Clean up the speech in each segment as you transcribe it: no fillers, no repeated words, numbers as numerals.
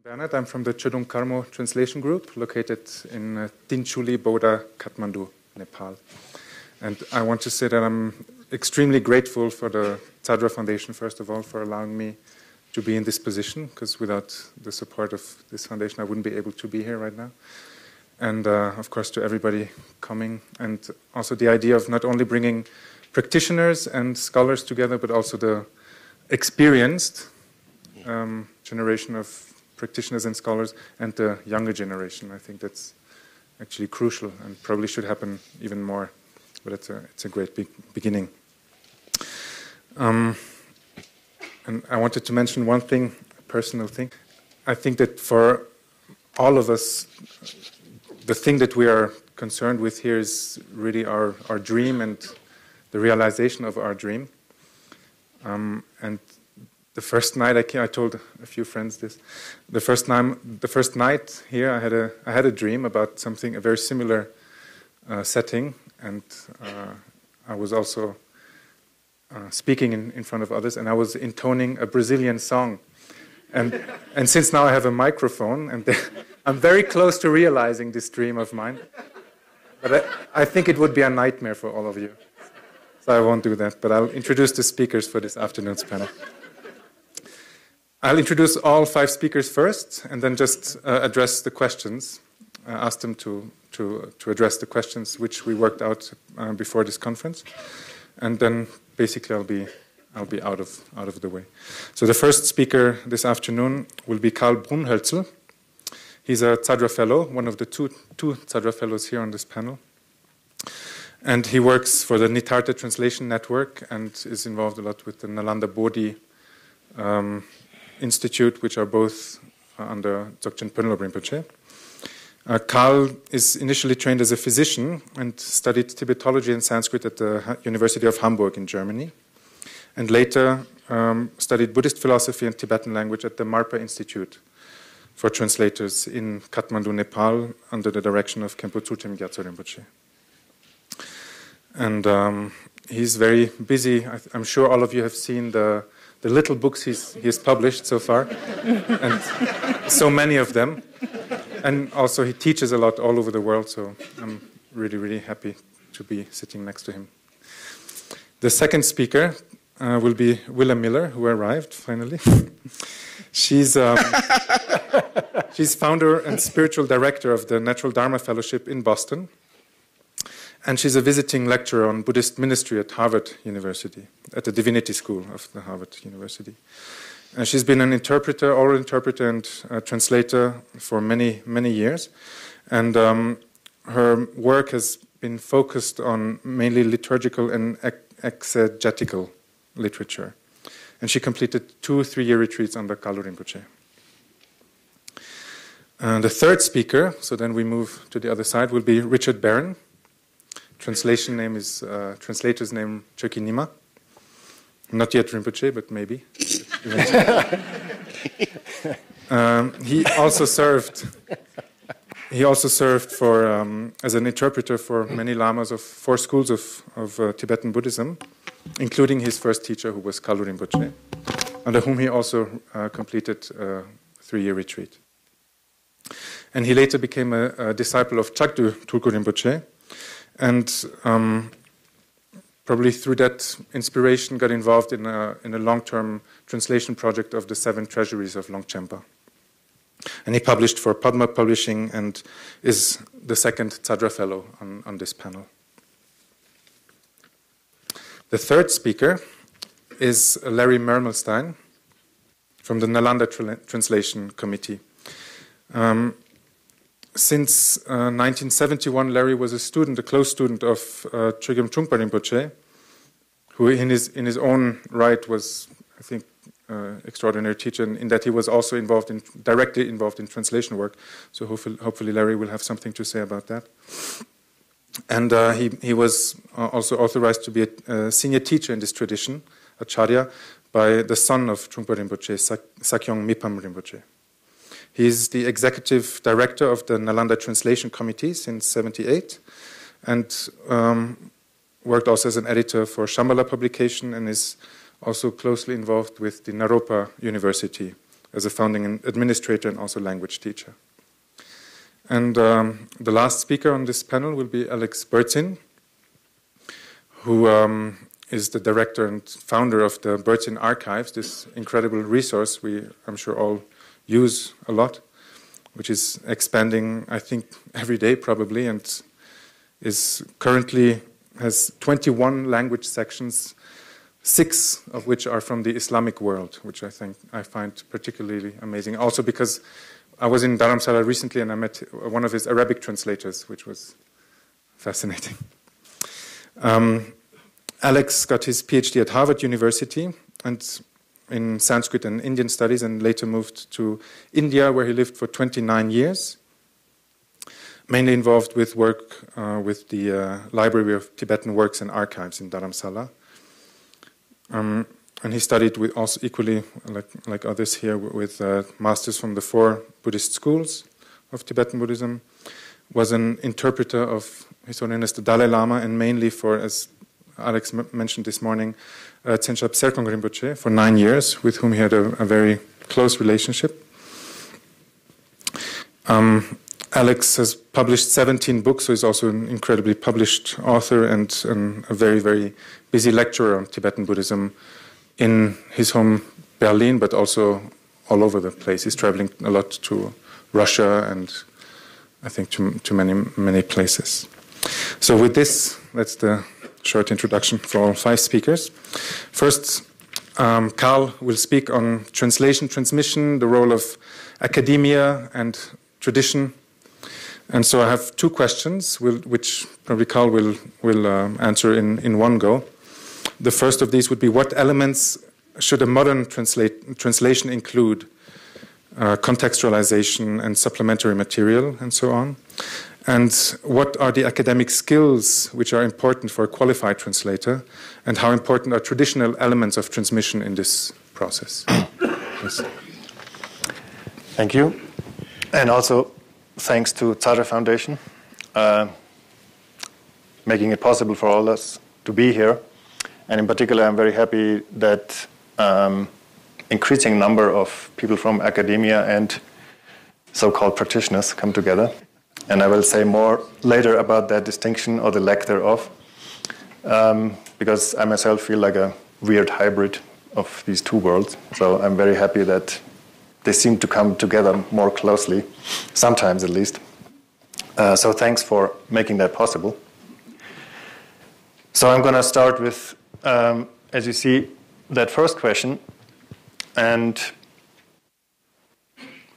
Bernard. I'm from the Chodong Karmo Translation Group, located in Tinchuli, Boda, Kathmandu, Nepal. And I want to say that I'm extremely grateful for the Tzadra Foundation, first of all, for allowing me to be in this position, because without the support of this foundation, I wouldn't be able to be here right now. And of course, to everybody coming, and also the idea of not only bringing practitioners and scholars together, but also the experienced generation of practitioners and scholars and the younger generation. I think that's actually crucial and probably should happen even more, but it's a great beginning. And I wanted to mention one thing, a personal thing. I think that for all of us, the thing that we are concerned with here is really our dream and the realization of our dream. And the first night I told a few friends this. The first night here, I had a dream about something, a very similar setting, and I was also speaking in front of others, and I was intoning a Brazilian song. And since now I have a microphone, and I'm very close to realizing this dream of mine, but I think it would be a nightmare for all of you. So I won't do that, but I'll introduce the speakers for this afternoon's panel. I'll introduce all 5 speakers first, and then just address the questions. Ask them to address the questions which we worked out before this conference, and then basically I'll be out of the way. So the first speaker this afternoon will be Karl Brunhölzl. He's a Tzadra Fellow, one of the two Tzadra Fellows here on this panel. And he works for the Nitartha Translation Network and is involved a lot with the Nalanda Bodhi Institute, which are both under Dzogchen Pönlöp Rinpoche. Karl is initially trained as a physician and studied Tibetology and Sanskrit at the University of Hamburg in Germany, and later studied Buddhist philosophy and Tibetan language at the Marpa Institute for Translators in Kathmandu, Nepal, under the direction of Khenpo Tsultrim Gyatso Rinpoche. And he's very busy. I'm sure all of you have seen the little books he's published so far, and so many of them. And also he teaches a lot all over the world, so I'm really, really happy to be sitting next to him. The second speaker will be Willa Miller, who arrived finally. She's founder and spiritual director of the Natural Dharma Fellowship in Boston. And she's a visiting lecturer on Buddhist ministry at Harvard University, at the Divinity School of the Harvard University. And she's been an interpreter, oral interpreter and translator for many, many years. And her work has been focused on mainly liturgical and exegetical literature. And she completed 2 3-year retreats under Kalu Rinpoche. The third speaker, so then we move to the other side, will be Richard Barron. Translator's name Chökyi Nyima. Not yet Rinpoche, but maybe. He also served for as an interpreter for many lamas of 4 schools of Tibetan Buddhism, including his first teacher, who was Kalu Rinpoche, under whom he also completed a 3-year retreat. And he later became a disciple of Chagdu Tulku Rinpoche, and probably through that inspiration got involved in a long-term translation project of the 7 treasuries of Longchenpa. And he published for Padma Publishing and is the second Tzadra Fellow on this panel. The third speaker is Larry Mermelstein from the Nalanda Translation Committee. Since 1971, Larry was a close student of Chogyam Trungpa Rinpoche, who in his own right was, I think, extraordinary teacher, in that he was also directly involved in translation work. So hopefully Larry will have something to say about that. And he was also authorized to be a senior teacher in this tradition, Acharya, by the son of Trungpa Rinpoche, Sakyong Mipam Rinpoche. He is the executive director of the Nalanda Translation Committee since 1978, and worked also as an editor for Shambhala publication, and is also closely involved with the Naropa University as a founding administrator and also language teacher. And the last speaker on this panel will be Alex Bertzin, who is the director and founder of the Bertzin Archives, this incredible resource I'm sure all use a lot, which is expanding, I think, every day probably, and is currently has 21 language sections, 6 of which are from the Islamic world, which I find particularly amazing. Also because I was in Dharamsala recently and I met one of his Arabic translators, which was fascinating. Alex got his PhD at Harvard University and in Sanskrit and Indian studies, and later moved to India, where he lived for 29 years, mainly involved with work with the Library of Tibetan Works and Archives in Dharamsala. And he studied with also equally, like others here, with masters from the 4 Buddhist schools of Tibetan Buddhism, was an interpreter of His Holiness the Dalai Lama, and mainly for, as Alex mentioned this morning, Tsenchab Serkong Rinpoche for 9 years, with whom he had a very close relationship. Alex has published 17 books, so he's also an incredibly published author and a very, very busy lecturer on Tibetan Buddhism in his home Berlin, but also all over the place. He's traveling a lot to Russia and I think to many, many places. So with this, that's the short introduction for all 5 speakers. First, Karl will speak on translation, transmission, the role of academia and tradition. And so I have 2 questions, which probably Karl will answer in one go. The first of these would be, what elements should a modern translation include? Contextualization and supplementary material and so on. And what are the academic skills which are important for a qualified translator? And how important are traditional elements of transmission in this process? Yes. Thank you. And also thanks to Tzadra Foundation, making it possible for all of us to be here. And in particular, I'm very happy that increasing number of people from academia and so-called practitioners come together. And I will say more later about that distinction or the lack thereof, because I myself feel like a weird hybrid of these 2 worlds. So I'm very happy that they seem to come together more closely, sometimes at least. So thanks for making that possible. So I'm going to start with, as you see, that first question. And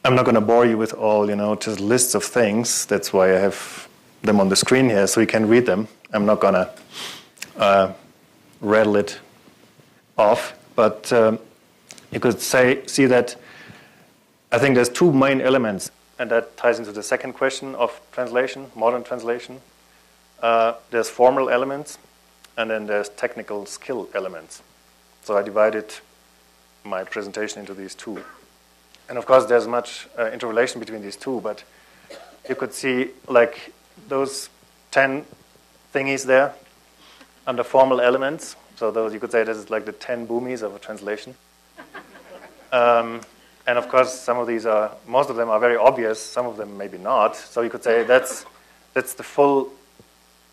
I'm not going to bore you with all, just lists of things. That's why I have them on the screen here, so you can read them. I'm not going to rattle it off. But you could see that I think there's 2 main elements, and that ties into the second question of translation, modern translation. There's formal elements, and then there's technical skill elements. So I divided my presentation into these 2. And of course, there's much interrelation between these 2, but you could see like those 10 thingies there under formal elements. So those, you could say this is like the 10 boomies of a translation. And of course, most of them are very obvious, some of them maybe not. So you could say that's the full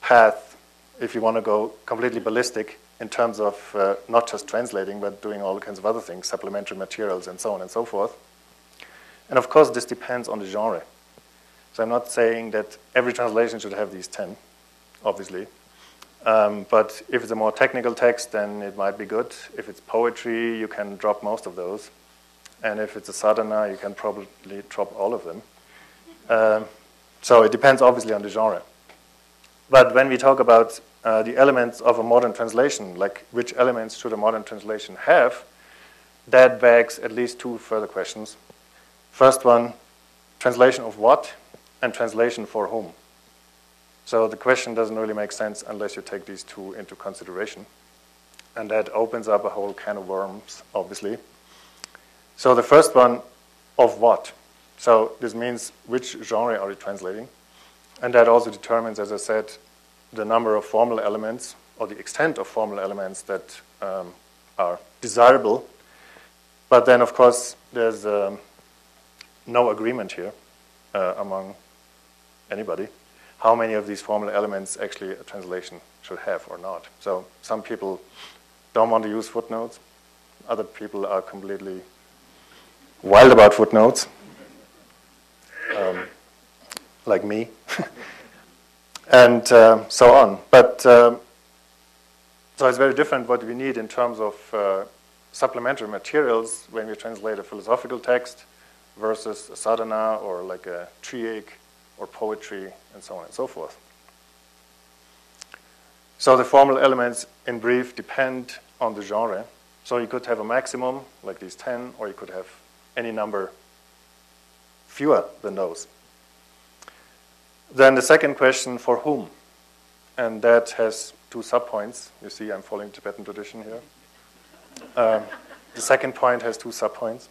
path if you want to go completely ballistic in terms of not just translating, but doing all kinds of other things, supplementary materials and so on and so forth. And of course, this depends on the genre. So I'm not saying that every translation should have these 10, obviously. But if it's a more technical text, then it might be good. If it's poetry, you can drop most of those. And if it's a sadhana, you can probably drop all of them. So it depends, obviously, on the genre. But when we talk about the elements of a modern translation, like which elements should a modern translation have, that begs at least 2 further questions. First one, translation of what and translation for whom? So the question doesn't really make sense unless you take these 2 into consideration. And that opens up a whole can of worms, obviously. So the first one, of what? So this means which genre are you translating? And that also determines, as I said, the number of formal elements or the extent of formal elements that are desirable. But then, of course, there's no agreement here among anybody how many of these formal elements actually a translation should have or not. So some people don't want to use footnotes. Other people are completely wild about footnotes, like me, and so on. But so it's very different what we need in terms of supplementary materials when we translate a philosophical text versus a sadhana or like a triac or poetry and so on and so forth. So the formal elements, in brief, depend on the genre. So you could have a maximum, like these 10, or you could have any number fewer than those. Then the second question, for whom? And that has 2 subpoints. You see, I'm following Tibetan tradition here. The second point has 2 subpoints,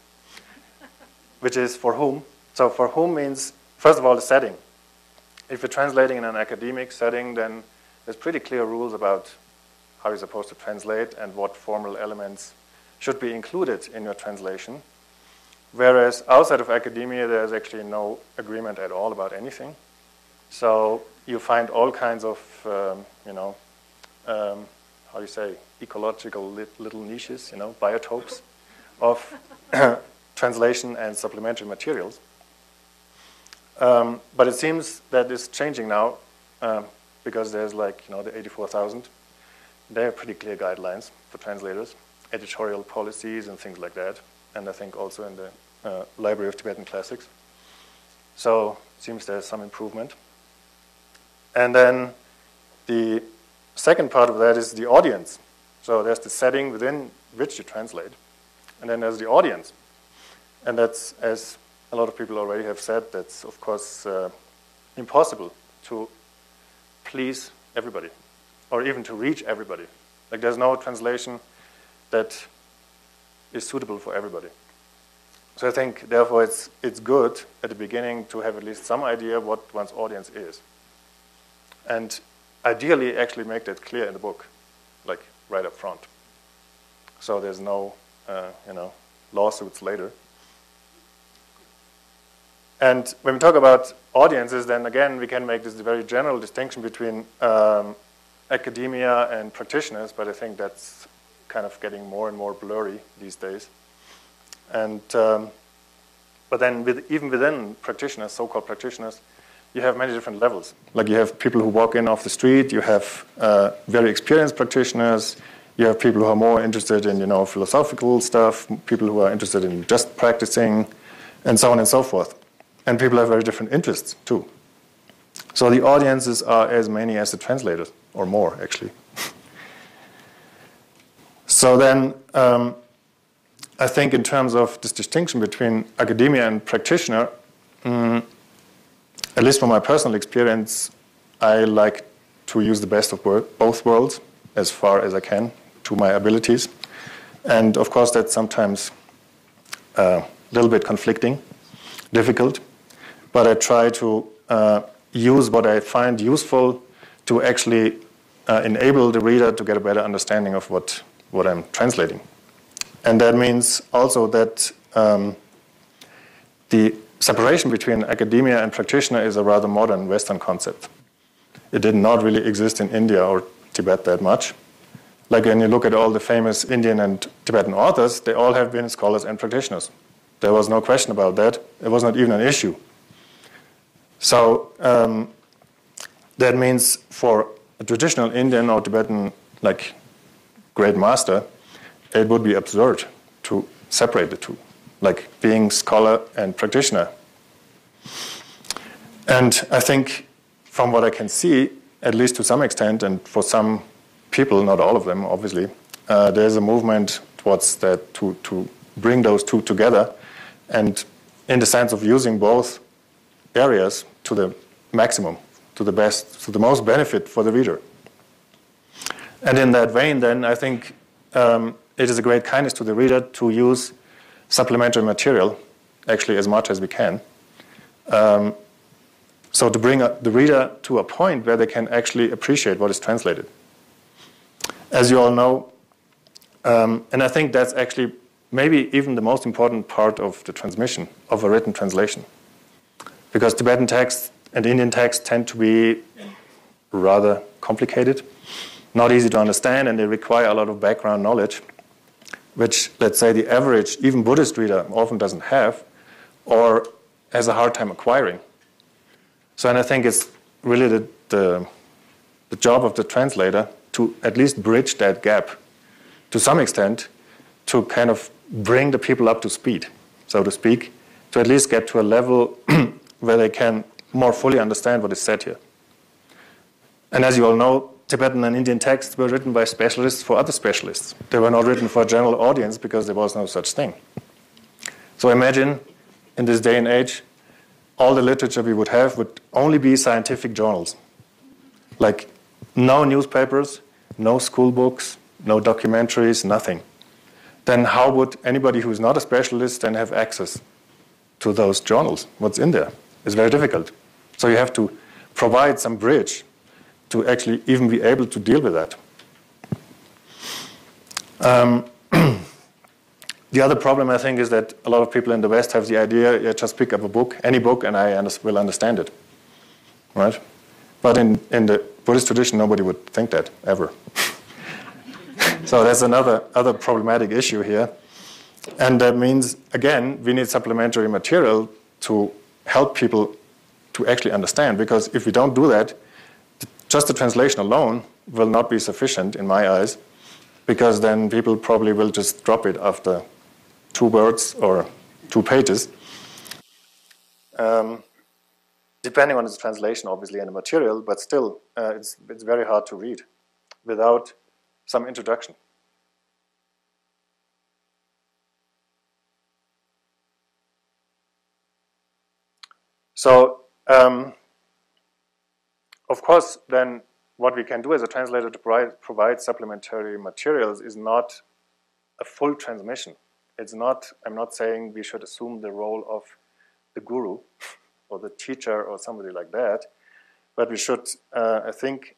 which is for whom. So for whom means, first of all, the setting. If you're translating in an academic setting, then there's pretty clear rules about how you're supposed to translate and what formal elements should be included in your translation. Whereas outside of academia, there's actually no agreement at all about anything. So you find all kinds of, how do you say, ecological little niches, biotopes of translation and supplementary materials. But it seems that it's changing now because there's like, the 84,000. They have pretty clear guidelines for translators, editorial policies and things like that. And I think also in the Library of Tibetan Classics. So it seems there's some improvement. And then the second part of that is the audience. So there's the setting within which you translate. And then there's the audience. And that's, as a lot of people already have said, that's, of course, impossible to please everybody or even to reach everybody. Like, there's no translation that is suitable for everybody. So I think, therefore, it's good at the beginning to have at least some idea what one's audience is. And ideally, actually make that clear in the book, like right up front. So there's no, lawsuits later. And when we talk about audiences, then again, we can make this very general distinction between academia and practitioners, but I think that's kind of getting more and more blurry these days. And but then even within practitioners, so-called practitioners, you have many different levels. Like, you have people who walk in off the street, you have very experienced practitioners, you have people who are more interested in, philosophical stuff, people who are interested in just practicing, and so on and so forth. And people have very different interests, too. So the audiences are as many as the translators, or more, actually. So then, I think in terms of this distinction between academia and practitioner, at least from my personal experience, I like to use the best of both worlds as far as I can to my abilities. And of course, that's sometimes a little bit conflicting, difficult. But I try to use what I find useful to actually enable the reader to get a better understanding of what I'm translating. And that means also that the separation between academia and practitioner is a rather modern Western concept. It did not really exist in India or Tibet that much. Like, when you look at all the famous Indian and Tibetan authors, they all have been scholars and practitioners. There was no question about that. It was not even an issue. So that means for a traditional Indian or Tibetan, like, great master, it would be absurd to separate the two, like being scholar and practitioner. And I think, from what I can see, at least to some extent, and for some people, not all of them, obviously, there's a movement towards that to bring those two together, and in the sense of using both areas to the maximum, to the best, to the most benefit for the reader. And in that vein, then, I think it is a great kindness to the reader to use supplementary material, actually as much as we can, so to bring the reader to a point where they can actually appreciate what is translated. As you all know, and I think that's actually maybe even the most important part of the transmission of a written translation. Because Tibetan texts and Indian texts tend to be rather complicated, not easy to understand, and they require a lot of background knowledge, which, let's say, the average, even Buddhist reader often doesn't have or has a hard time acquiring. So, and I think it's really the job of the translator to at least bridge that gap to some extent, to kind of bring the people up to speed, so to speak, to at least get to a level where they can more fully understand what is said here. And as you all know, Tibetan and Indian texts were written by specialists for other specialists. They were not written for a general audience because there was no such thing. So imagine, in this day and age, all the literature we would have would only be scientific journals. Like no newspapers, no school books, no documentaries, nothing. Then how would anybody who's not a specialist then have access to those journals? What's in there? It's very difficult. So you have to provide some bridge to actually even be able to deal with that. The other problem, I think, is that a lot of people in the West have the idea, yeah, just pick up a book, any book, and I will understand it. Right? But in the Buddhist tradition, nobody would think that, ever. So that's other problematic issue here. And that means, again, we need supplementary material to help people to actually understand, because if we don't do that, just the translation alone will not be sufficient in my eyes, because then people probably will just drop it after 2 words or 2 pages. Depending on its translation, obviously, and the material, but still, it's very hard to read without some introduction. So, of course, then what we can do as a translator to provide supplementary materials is not a full transmission. It's not, I'm not saying we should assume the role of the guru or the teacher or somebody like that, but we should, I think,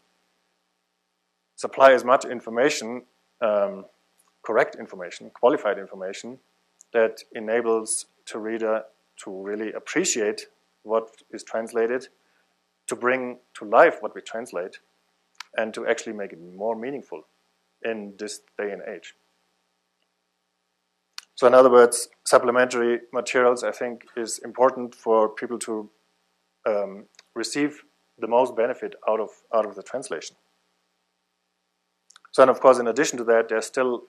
supply as much information, correct information, qualified information, that enables the reader to really appreciate what is translated, to bring to life what we translate, and to actually make it more meaningful in this day and age. So in other words, supplementary materials, I think, is important for people to receive the most benefit out of the translation. So, and of course, in addition to that, there's still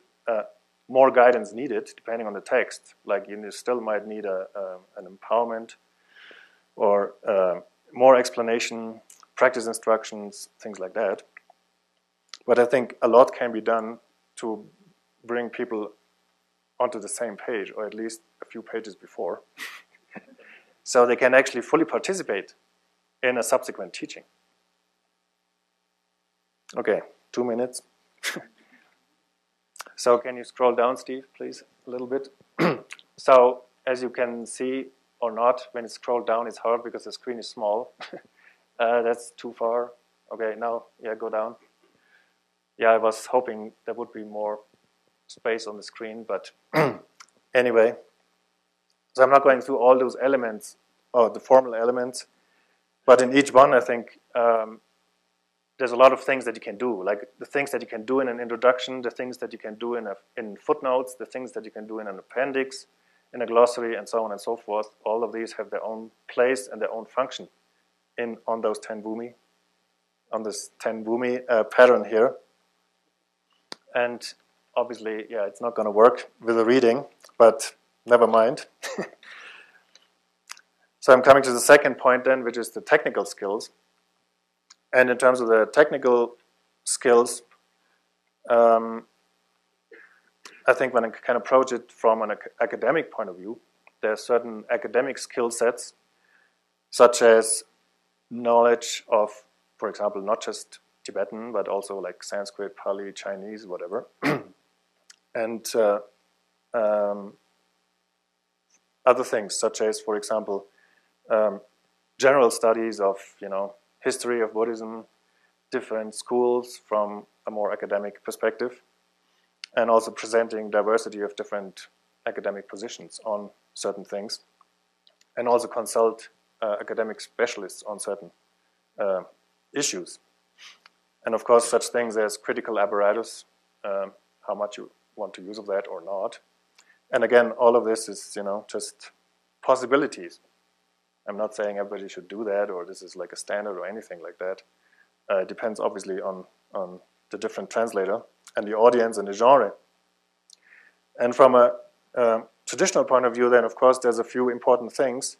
more guidance needed, depending on the text. Like you still might need an empowerment or more explanation, practice instructions, things like that. But I think a lot can be done to bring people onto the same page, or at least a few pages before, so they can actually fully participate in a subsequent teaching. Okay, 2 minutes. So can you scroll down, Steve, please, a little bit? So as you can see, or not, when it's scrolled down, it's hard because the screen is small. That's too far. Okay, now, yeah, go down. Yeah, I was hoping there would be more space on the screen, but anyway. So I'm not going through all those elements, or the formal elements, but in each one, I think there's a lot of things that you can do, like the things that you can do in an introduction, the things that you can do in footnotes, the things that you can do in an appendix, in a glossary, and so on and so forth. All of these have their own place and their own function on those 10 bhumi, on this 10 bhumi pattern here. And obviously, yeah, it's not going to work with the reading, but never mind. So I'm coming to the second point then, which is the technical skills. And in terms of the technical skills, I think when I can approach it from an academic point of view, there are certain academic skill sets, such as knowledge of, for example, not just Tibetan, but also like Sanskrit, Pali, Chinese, whatever. And other things, such as, for example, general studies of, history of Buddhism, different schools from a more academic perspective, and also presenting diversity of different academic positions on certain things, and also consult academic specialists on certain issues. And of course, such things as critical apparatus, how much you want to use of that or not. And again, all of this is, just possibilities. I'm not saying everybody should do that, or this is like a standard or anything like that. It depends obviously on the different translator and the audience and the genre. And from a traditional point of view, then of course there's a few important things,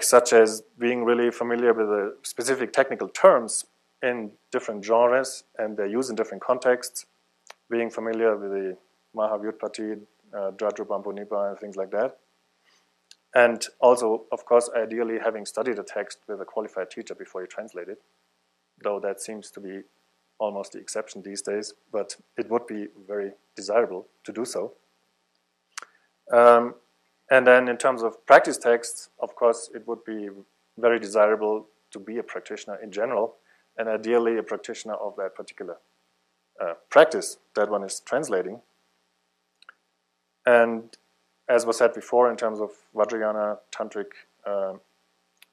such as being really familiar with the specific technical terms in different genres and their use in different contexts, being familiar with the Mahavyutpatti, Jajrabampo Nipa, and things like that. And also, of course, ideally having studied a text with a qualified teacher before you translate it, though that seems to be almost the exception these days, but it would be very desirable to do so. And then in terms of practice texts, of course, it would be very desirable to be a practitioner in general, and ideally a practitioner of that particular practice that one is translating. And as was said before, in terms of Vajrayana, Tantric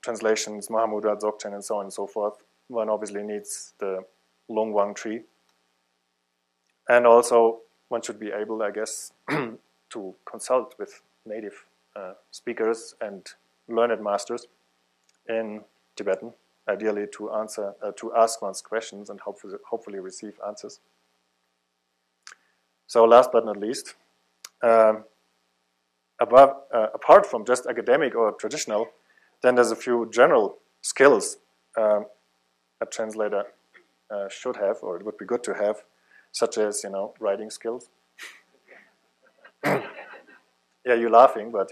translations, Mahamudra, Dzogchen, and so on and so forth, one obviously needs the Long Wang tree. And also, one should be able, I guess, to consult with native speakers and learned masters in Tibetan, ideally to ask one's questions and hopefully receive answers. So last but not least, apart from just academic or traditional, then there's a few general skills a translator should have, or it would be good to have, such as, writing skills. Yeah, you're laughing, but,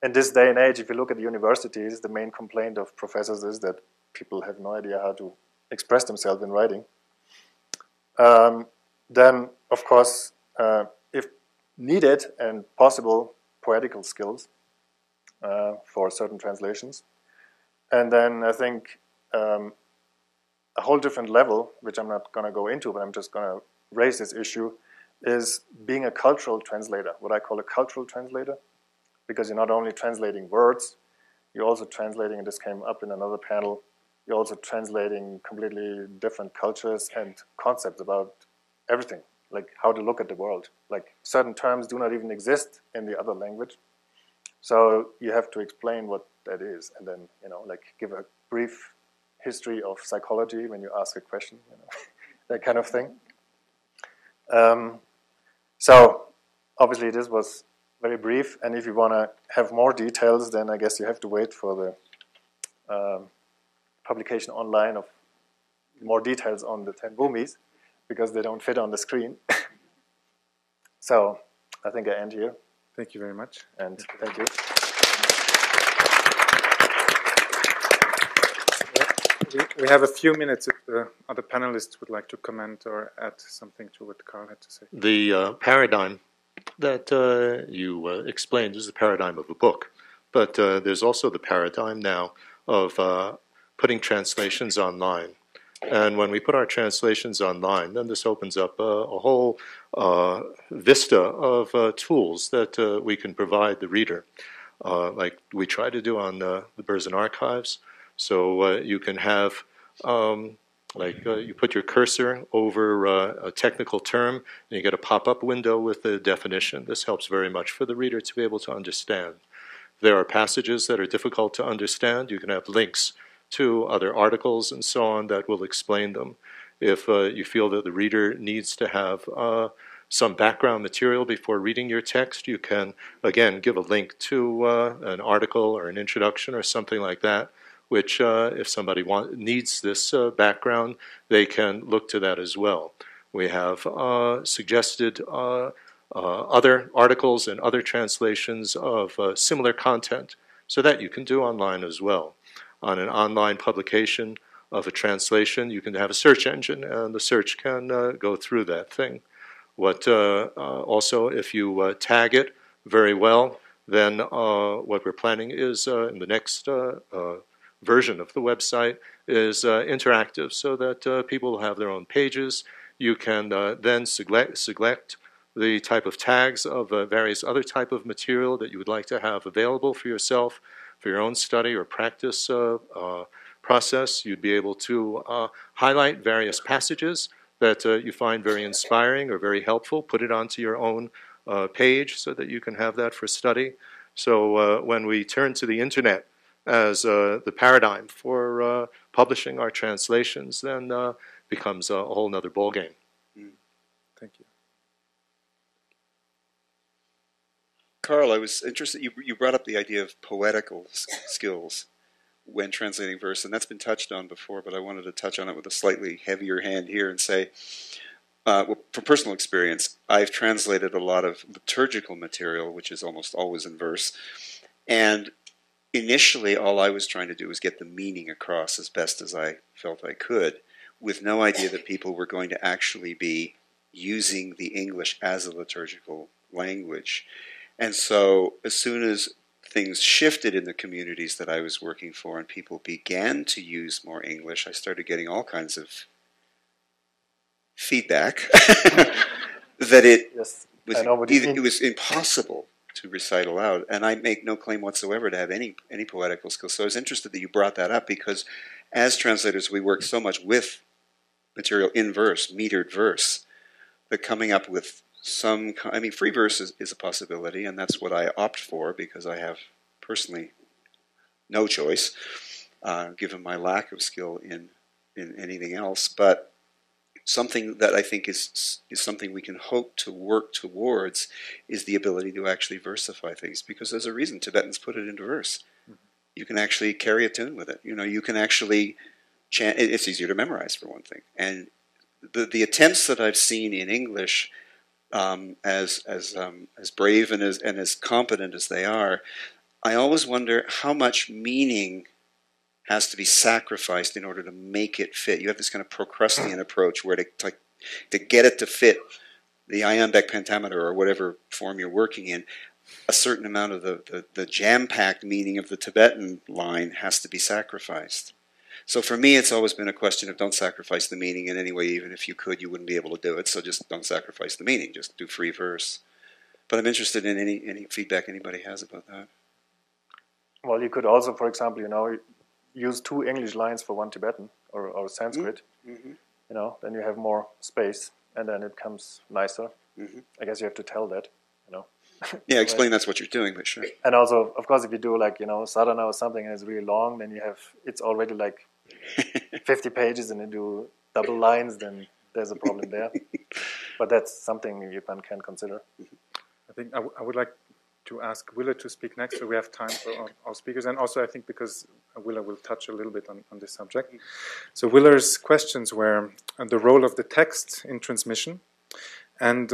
in this day and age, if you look at the universities, the main complaint of professors is that people have no idea how to express themselves in writing. Then, of course, if needed and possible, poetical skills for certain translations. And then I think a whole different level, which I'm not going to go into, but I'm just going to raise this issue, is being a cultural translator, what I call a cultural translator, because you're not only translating words, you're also translating, and this came up in another panel, you're also translating completely different cultures and concepts about everything, like how to look at the world. Like certain terms do not even exist in the other language. So you have to explain what that is, and then, give a brief history of psychology when you ask a question, that kind of thing. So obviously this was very brief, and if you want to have more details, then I guess you have to wait for the publication online of more details on the 10 bhumis, because they don't fit on the screen. So I think I end here. Thank you very much. And thank you. We have a few minutes if the other panelists would like to comment or add something to what Carl had to say. The paradigm that you explained is the paradigm of a book, but there's also the paradigm now of putting translations online. And when we put our translations online, then this opens up a whole vista of tools that we can provide the reader, like we try to do on the Berzin Archives. So you can have, you put your cursor over a technical term, and you get a pop-up window with the definition. This helps very much for the reader to be able to understand. If there are passages that are difficult to understand, you can have links to other articles and so on that will explain them. If you feel that the reader needs to have some background material before reading your text, you can, again, give a link to an article or an introduction or something like that, which if somebody needs this background, they can look to that as well. We have suggested other articles and other translations of similar content so that you can do online as well. On an online publication of a translation, you can have a search engine, and the search can go through that thing. Also, if you tag it very well, then what we're planning is in the next version of the website is interactive, so that people will have their own pages. You can then select the type of tags of various other type of material that you would like to have available for yourself, for your own study or practice process. You'd be able to highlight various passages that you find very inspiring or very helpful, put it onto your own page so that you can have that for study. So when we turn to the internet as the paradigm for publishing our translations, then becomes a whole nother ballgame. Thank you. Carl, I was interested, you brought up the idea of poetical skills when translating verse, and that's been touched on before, but I wanted to touch on it with a slightly heavier hand here and say, well, from personal experience, I've translated a lot of liturgical material, which is almost always in verse, and initially all I was trying to do was get the meaning across as best as I felt I could, with no idea that people were going to actually be using the English as a liturgical language. And so as soon as things shifted in the communities that I was working for and people began to use more English, I started getting all kinds of feedback that it was impossible to recite aloud. And I make no claim whatsoever to have any poetical skills. So I was interested that you brought that up, because as translators we work so much with material in verse, metered verse, that coming up with free verse is a possibility, and that's what I opt for because I have personally no choice, given my lack of skill in anything else. But something that I think is something we can hope to work towards is the ability to actually versify things, because there's a reason Tibetans put it into verse. You can actually carry a tune with it. You can actually chant. It's easier to memorize, for one thing. And the attempts that I've seen in English, as brave and as competent as they are, I always wonder how much meaning has to be sacrificed in order to make it fit. You have this kind of Procrustean approach where to get it to fit the iambic pentameter or whatever form you're working in, a certain amount of the jam-packed meaning of the Tibetan line has to be sacrificed. So for me, it's always been a question of don't sacrifice the meaning in any way. Even if you could, you wouldn't be able to do it. So just don't sacrifice the meaning. Just do free verse. But I'm interested in any feedback anybody has about that. Well, you could also, for example, use 2 English lines for 1 Tibetan or Sanskrit. Mm-hmm. Then you have more space, and then it comes nicer. Mm-hmm. I guess you have to tell that. Yeah, explain that's what you're doing, but sure. And also, of course, if you do sadhana or something and it's really long, then it's already like 50 pages and you do double lines, then there's a problem there. But that's something one can consider. I think I would like to ask Willa to speak next, so we have time for our speakers. And also I think because Willa will touch a little bit on this subject. So Willa's questions were the role of the text in transmission, and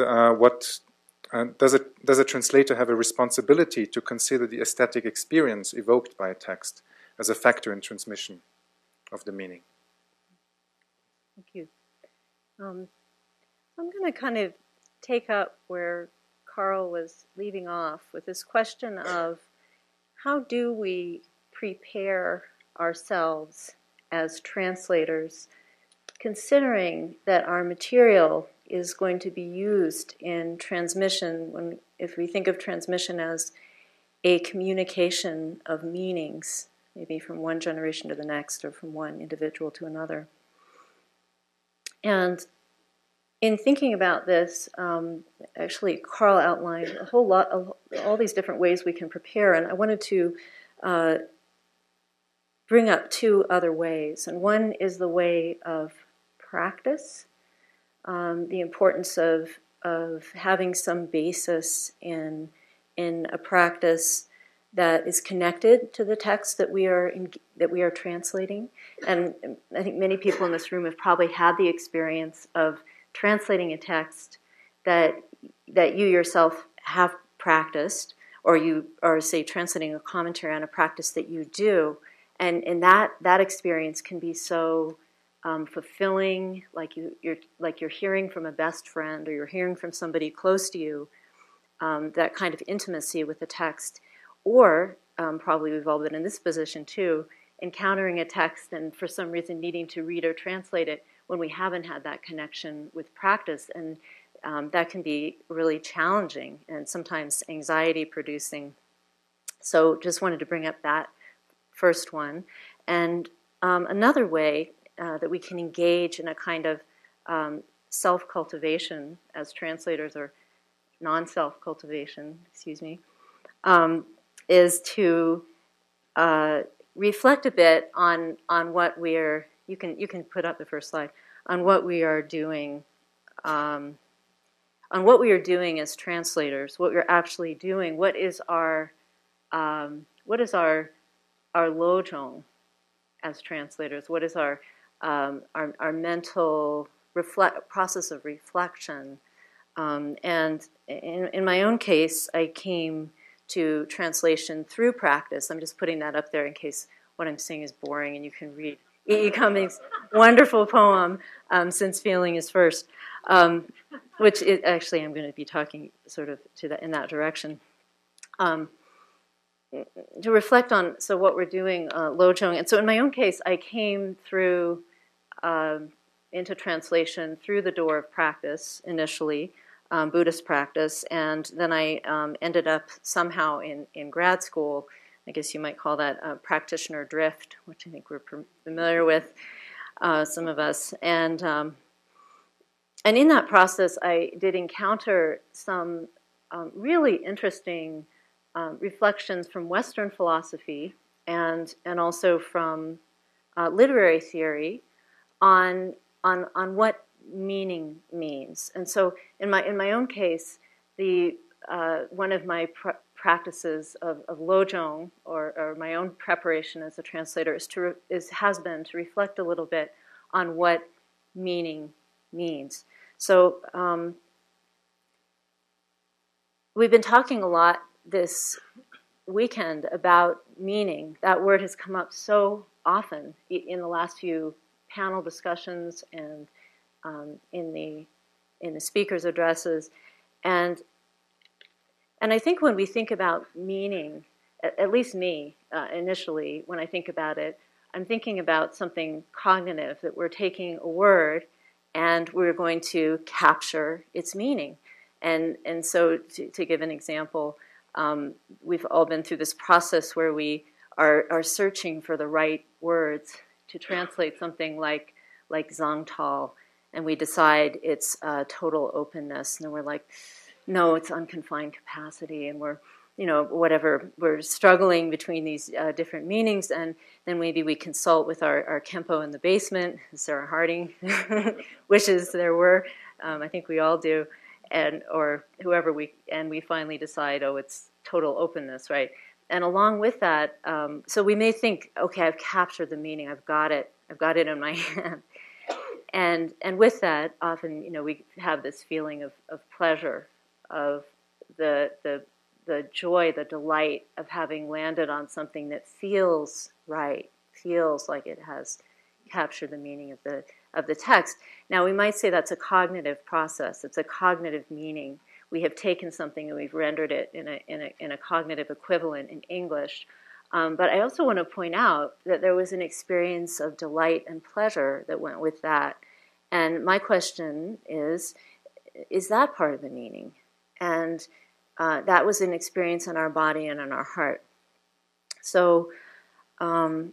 does a translator have a responsibility to consider the aesthetic experience evoked by a text as a factor in transmission of the meaning? Thank you. I'm going to kind of take up where Carl was leaving off with this question of how do we prepare ourselves as translators, considering that our material is going to be used in transmission, if we think of transmission as a communication of meanings, maybe from one generation to the next or from one individual to another. And in thinking about this, actually Carl outlined a whole lot of all these different ways we can prepare, and I wanted to bring up 2 other ways. And one is the way of practice, the importance of having some basis in a practice that is connected to the text that we are translating. And I think many people in this room have probably had the experience of translating a text that you yourself have practiced, or you are, say, translating a commentary on a practice that you do, and that experience can be so fulfilling, like you're hearing from a best friend, or you're hearing from somebody close to you, that kind of intimacy with the text. Or probably we've all been in this position too, encountering a text and for some reason needing to read or translate it when we haven't had that connection with practice. And that can be really challenging and sometimes anxiety-producing. So just wanted to bring up that first one. And another way that we can engage in a kind of self-cultivation as translators, or non-self-cultivation, excuse me, is to reflect a bit on what we're, you can put up the first slide, on what we are doing, on what we are doing as translators, what we're actually doing, what is our lojong as translators, what is our mental process of reflection. And in my own case, I came to translation through practice. I'm just putting that up there in case what I'm saying is boring and you can read E. Cummings' wonderful poem, Since Feeling is First, which actually I'm going to be talking sort of in that direction. To reflect on, so what we're doing, lojong. And so in my own case, I came through into translation through the door of practice initially, Buddhist practice, and then I ended up somehow in grad school. I guess you might call that practitioner drift, which I think we're familiar with, some of us. And in that process, I did encounter some really interesting reflections from Western philosophy and also from literary theory on what meaning means. And so in my own case, the one of my practices of lojong, or my own preparation as a translator, has been to reflect a little bit on what meaning means. So we've been talking a lot this weekend about meaning. That word has come up so often in the last few panel discussions and in the speakers' addresses, and I think when we think about meaning, at least me initially, when I think about it, I'm thinking about something cognitive, that we're taking a word and we're going to capture its meaning. And so to give an example, we've all been through this process where we are searching for the right words to translate something like Zangtal, and we decide it's total openness, and then we're like, no, it's unconfined capacity, and we're, we're struggling between these different meanings, and then maybe we consult with our Kempo in the basement, Sarah Harding wishes there were, I think we all do, or whoever and we finally decide, oh, it's total openness, right? And along with that, so we may think, okay, I've captured the meaning, I've got it in my hand. And with that, often, we have this feeling of pleasure, of the joy, the delight of having landed on something that feels right, feels like it has captured the meaning of the text. Now, we might say that's a cognitive process. It's a cognitive meaning. We have taken something and we've rendered it in a cognitive equivalent in English. But I also want to point out that there was an experience of delight and pleasure that went with that. And my question is that part of the meaning? And that was an experience in our body and in our heart. So I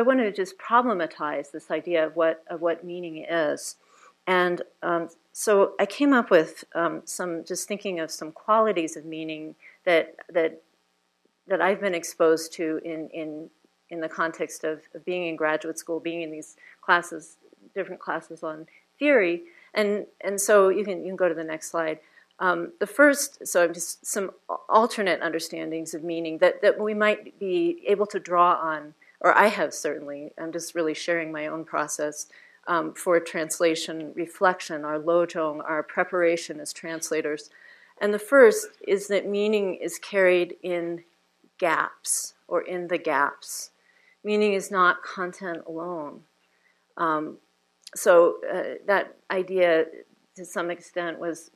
wanted to just problematize this idea of what meaning is. And so I came up with just thinking of some qualities of meaning that I've been exposed to in the context of being in graduate school, being in these classes, different classes on theory, and so you can go to the next slide. The first, so just some alternate understandings of meaning that we might be able to draw on, or I have certainly. I'm just really sharing my own process for translation reflection, our lojong, our preparation as translators. And the first is that meaning is carried in gaps, or in the gaps. Meaning is not content alone. So that idea, to some extent, was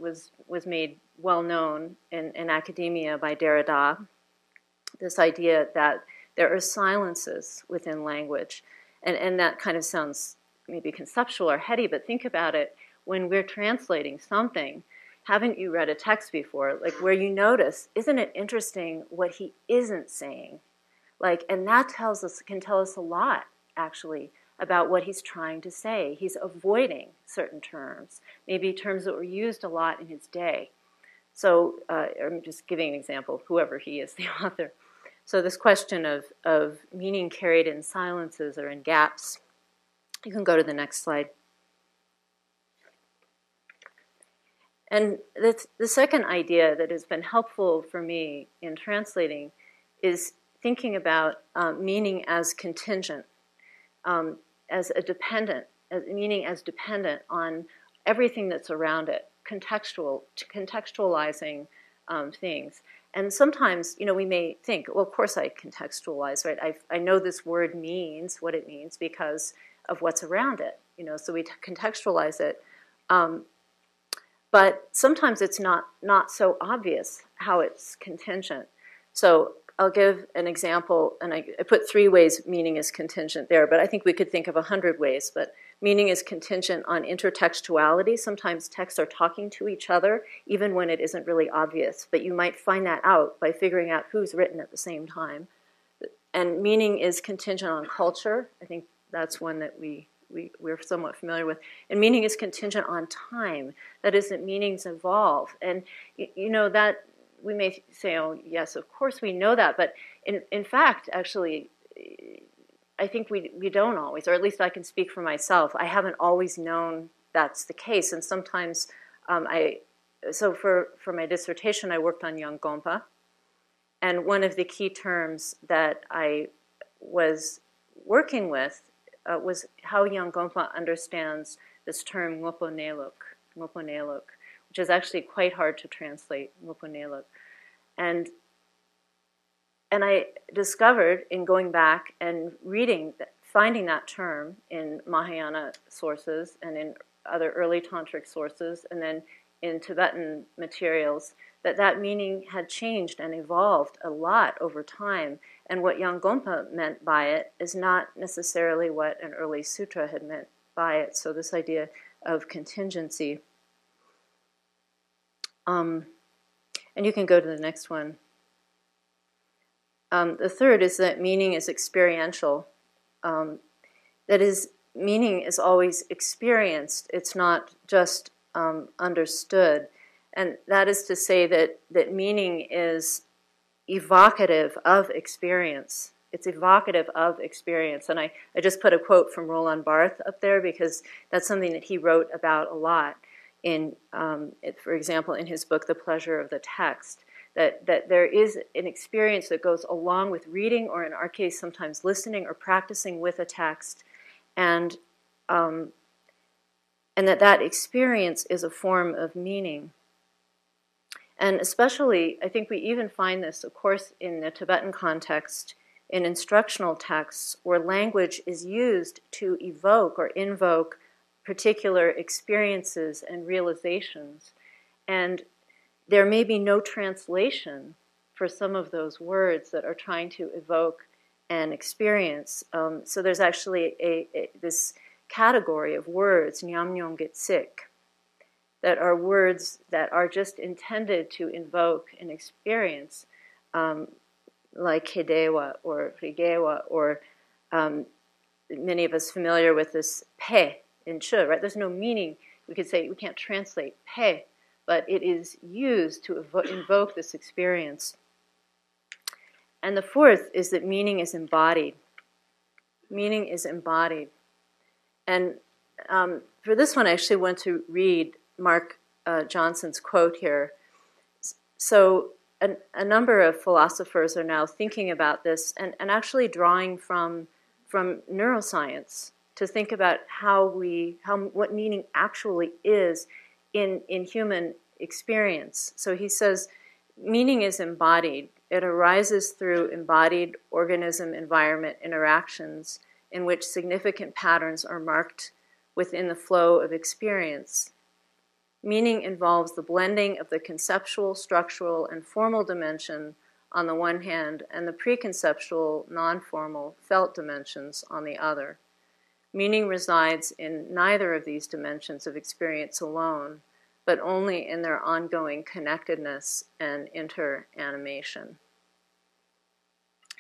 made well known in academia by Derrida. This idea that there are silences within language, and that kind of sounds maybe conceptual or heady, but think about it. when we're translating something, haven't you read a text before, like where you notice, isn't it interesting what he isn't saying? Like, and that can tell us a lot, actually, about what he's trying to say. He's avoiding certain terms, maybe terms that were used a lot in his day. So I'm just giving an example, whoever he is, the author. So this question of meaning carried in silences or in gaps. You can go to the next slide. And the second idea that has been helpful for me in translating is thinking about meaning as contingent, as a dependent, meaning as dependent on everything that's around it, contextualizing things. And sometimes, we may think, well, of course I contextualize, right? I know this word means what it means because of what's around it, so we contextualize it. But sometimes it's not so obvious how it's contingent. So I'll give an example, and I put 3 ways meaning is contingent there, but I think we could think of 100 ways. But meaning is contingent on intertextuality. Sometimes texts are talking to each other, even when it isn't really obvious. But you might find that out by figuring out who's written at the same time. And meaning is contingent on culture. I think that's one that we're somewhat familiar with. And meaning is contingent on time. That is, that meanings evolve. And that we may say, oh, yes, of course we know that. But in fact, actually, I think we don't always, or at least I can speak for myself. I haven't always known that's the case. And sometimes so for my dissertation, I worked on Yangompa. And one of the key terms that I was working with was how Yangompa understands this term ngoponeluk, which is actually quite hard to translate, ngoponeluk. And I discovered in going back and reading, finding that term in Mahayana sources and in other early tantric sources and then in Tibetan materials, that meaning had changed and evolved a lot over time. And what Yangompa meant by it is not necessarily what an early sutra had meant by it. So this idea of contingency. And you can go to the next one. The third is that meaning is experiential. That is, meaning is always experienced. It's not just understood. And that is to say that meaning is evocative of experience. It's evocative of experience. And I just put a quote from Roland Barthes up there because that's something that he wrote about a lot in, for example, in his book, The Pleasure of the Text, that there is an experience that goes along with reading, or in our case, sometimes listening or practicing with a text, and that experience is a form of meaning. And especially, I think we even find this, of course, in the Tibetan context, in instructional texts, where language is used to evoke or invoke particular experiences and realizations. And there may be no translation for some of those words that are trying to evoke an experience. So there's actually this category of words, nyamnyong getsik, that are words that are just intended to invoke an experience, like hedewa or rigewa, or many of us familiar with this pe in chu, right? There's no meaning. We could say we can't translate pe, but it is used to invoke this experience. And the fourth is that meaning is embodied. Meaning is embodied. And for this one, I actually want to read Mark Johnson's quote here. So a number of philosophers are now thinking about this and actually drawing from neuroscience to think about what meaning actually is in human experience. So he says, meaning is embodied. It arises through embodied organism-environment interactions in which significant patterns are marked within the flow of experience. Meaning involves the blending of the conceptual, structural, and formal dimension on the one hand, and the preconceptual, non-formal, felt dimensions on the other. Meaning resides in neither of these dimensions of experience alone, but only in their ongoing connectedness and interanimation.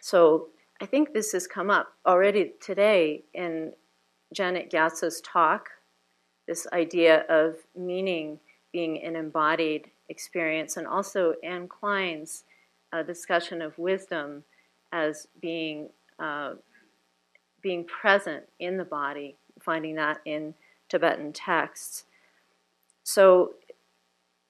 So I think this has come up already today in Janet Gyatso's talk, this idea of meaning being an embodied experience, and also Anne Klein's discussion of wisdom as being present in the body, finding that in Tibetan texts. So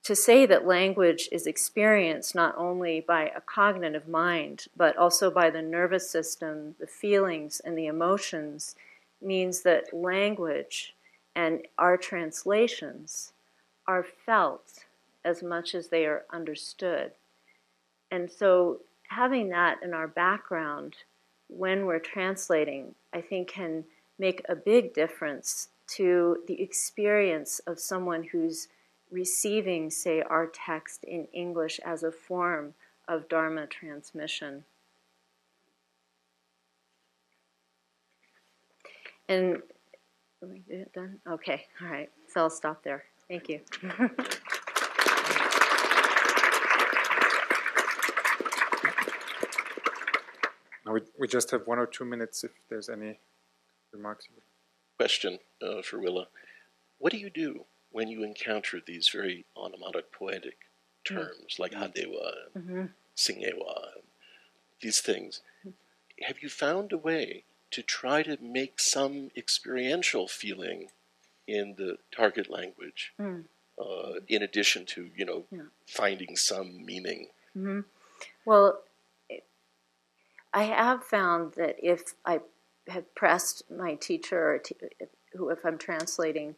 to say that language is experienced not only by a cognitive mind, but also by the nervous system, the feelings, and the emotions, means that language and our translations are felt as much as they are understood. And so having that in our background when we're translating, I think can make a big difference to the experience of someone who's receiving, say, our text in English as a form of Dharma transmission. And are we done? Okay, all right. So I'll stop there. Thank you. Now we just have 1 or 2 minutes if there's any remarks. Question for Willa. What do you do when you encounter these very onomatopoetic poetic terms like Hadewa and Singewa, and these things? Have you found a way to try to make some experiential feeling in the target language, in addition to, finding some meaning? Mm-hmm. Well, I have found that if I have pressed my teacher, or if I'm translating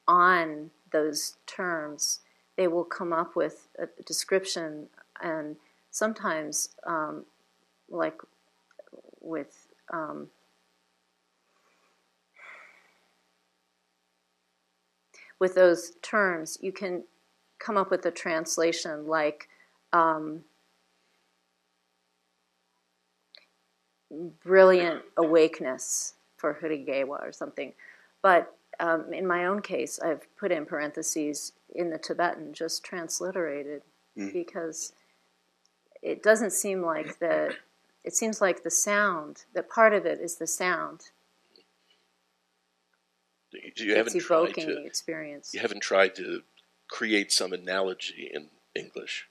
on those terms, they will come up with a description, and sometimes, like with those terms, you can come up with a translation like brilliant awakeness for Hurigewa or something. But in my own case, I've put in parentheses in the Tibetan, just transliterated, because it doesn't seem like it seems like the sound, that part of it is the sound. It's evoking the experience. You haven't tried to create some analogy in English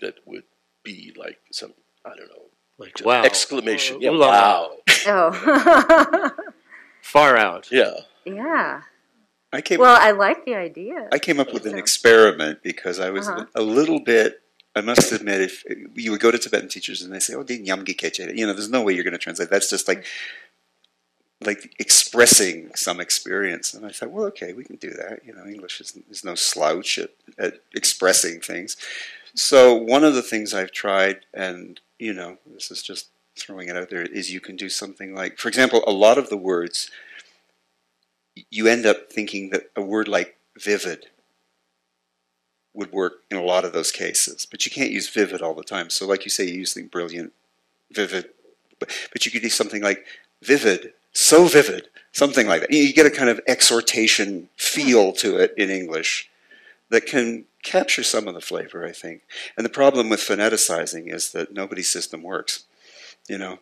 that would be like some, I don't know, like wow, exclamation, yeah, wow. Oh, far out. Yeah. Yeah. I like the idea. I came up with an experiment because I was a little bit, I must admit, if you would go to Tibetan teachers and they say, oh, nyamgi keche, there's no way you're going to translate. That's just like expressing some experience. And I thought, well, okay, we can do that. English is no slouch at expressing things. So one of the things I've tried, and, this is just throwing it out there, is you can do something like, for example, a lot of the words, you end up thinking that a word like vivid would work in a lot of those cases. But you can't use vivid all the time. So like you say, you use the brilliant, vivid. But you could do something like vivid, so vivid, something like that. You get a kind of exhortation feel to it in English that can capture some of the flavor, I think. And the problem with phoneticizing is that nobody's system works. The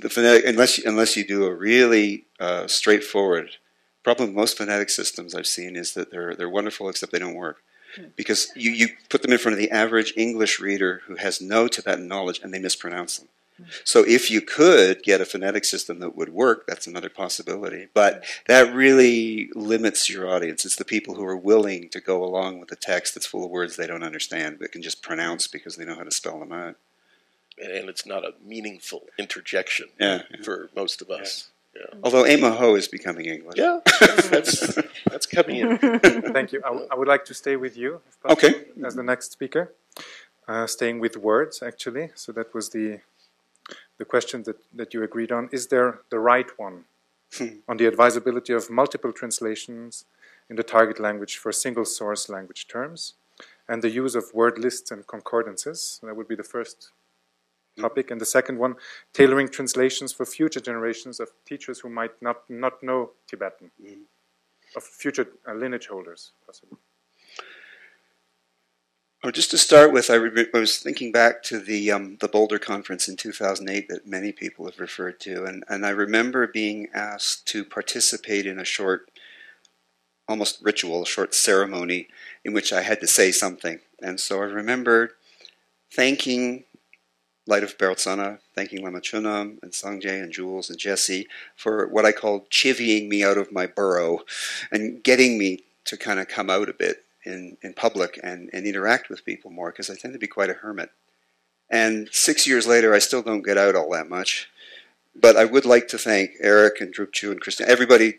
phonetic, unless you do a really straightforward. Problem with most phonetic systems I've seen is that they're wonderful, except they don't work. Because you put them in front of the average English reader who has no Tibetan knowledge, and they mispronounce them. So if you could get a phonetic system that would work, that's another possibility. But that really limits your audience. It's the people who are willing to go along with a text that's full of words they don't understand, but can just pronounce because they know how to spell them out. And it's not a meaningful interjection for most of us. Yeah. Although Emaho is becoming English. Yeah, that's coming in. Thank you. I would like to stay with you, if possible, as the next speaker. Staying with words, actually. So that was the question that you agreed on. Is there the right one on the advisability of multiple translations in the target language for single source language terms and the use of word lists and concordances? That would be the first topic. And the second one, tailoring translations for future generations of teachers who might not know Tibetan, of future lineage holders, possibly. Well, just to start with, I was thinking back to the Boulder conference in 2008 that many people have referred to, and I remember being asked to participate in a short, almost ritual, a short ceremony in which I had to say something. And so I remember thanking Light of Bhairatsana, thanking Lama Chunam and Sangjay and Jules and Jesse for what I called chivying me out of my burrow and getting me to kind of come out a bit in public and interact with people more, because I tend to be quite a hermit. And 6 years later, I still don't get out all that much. But I would like to thank Eric and Drupchu and Christian, everybody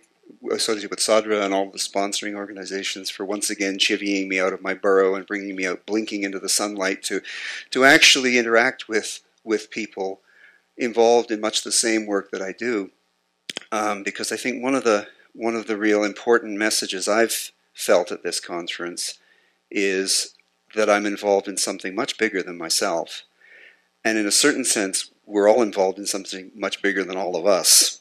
associated with Sadra and all the sponsoring organizations for once again chivying me out of my burrow and bringing me out, blinking into the sunlight to actually interact with people involved in much the same work that I do. Because I think one of the real important messages I've felt at this conference is that I'm involved in something much bigger than myself. And in a certain sense, we're all involved in something much bigger than all of us.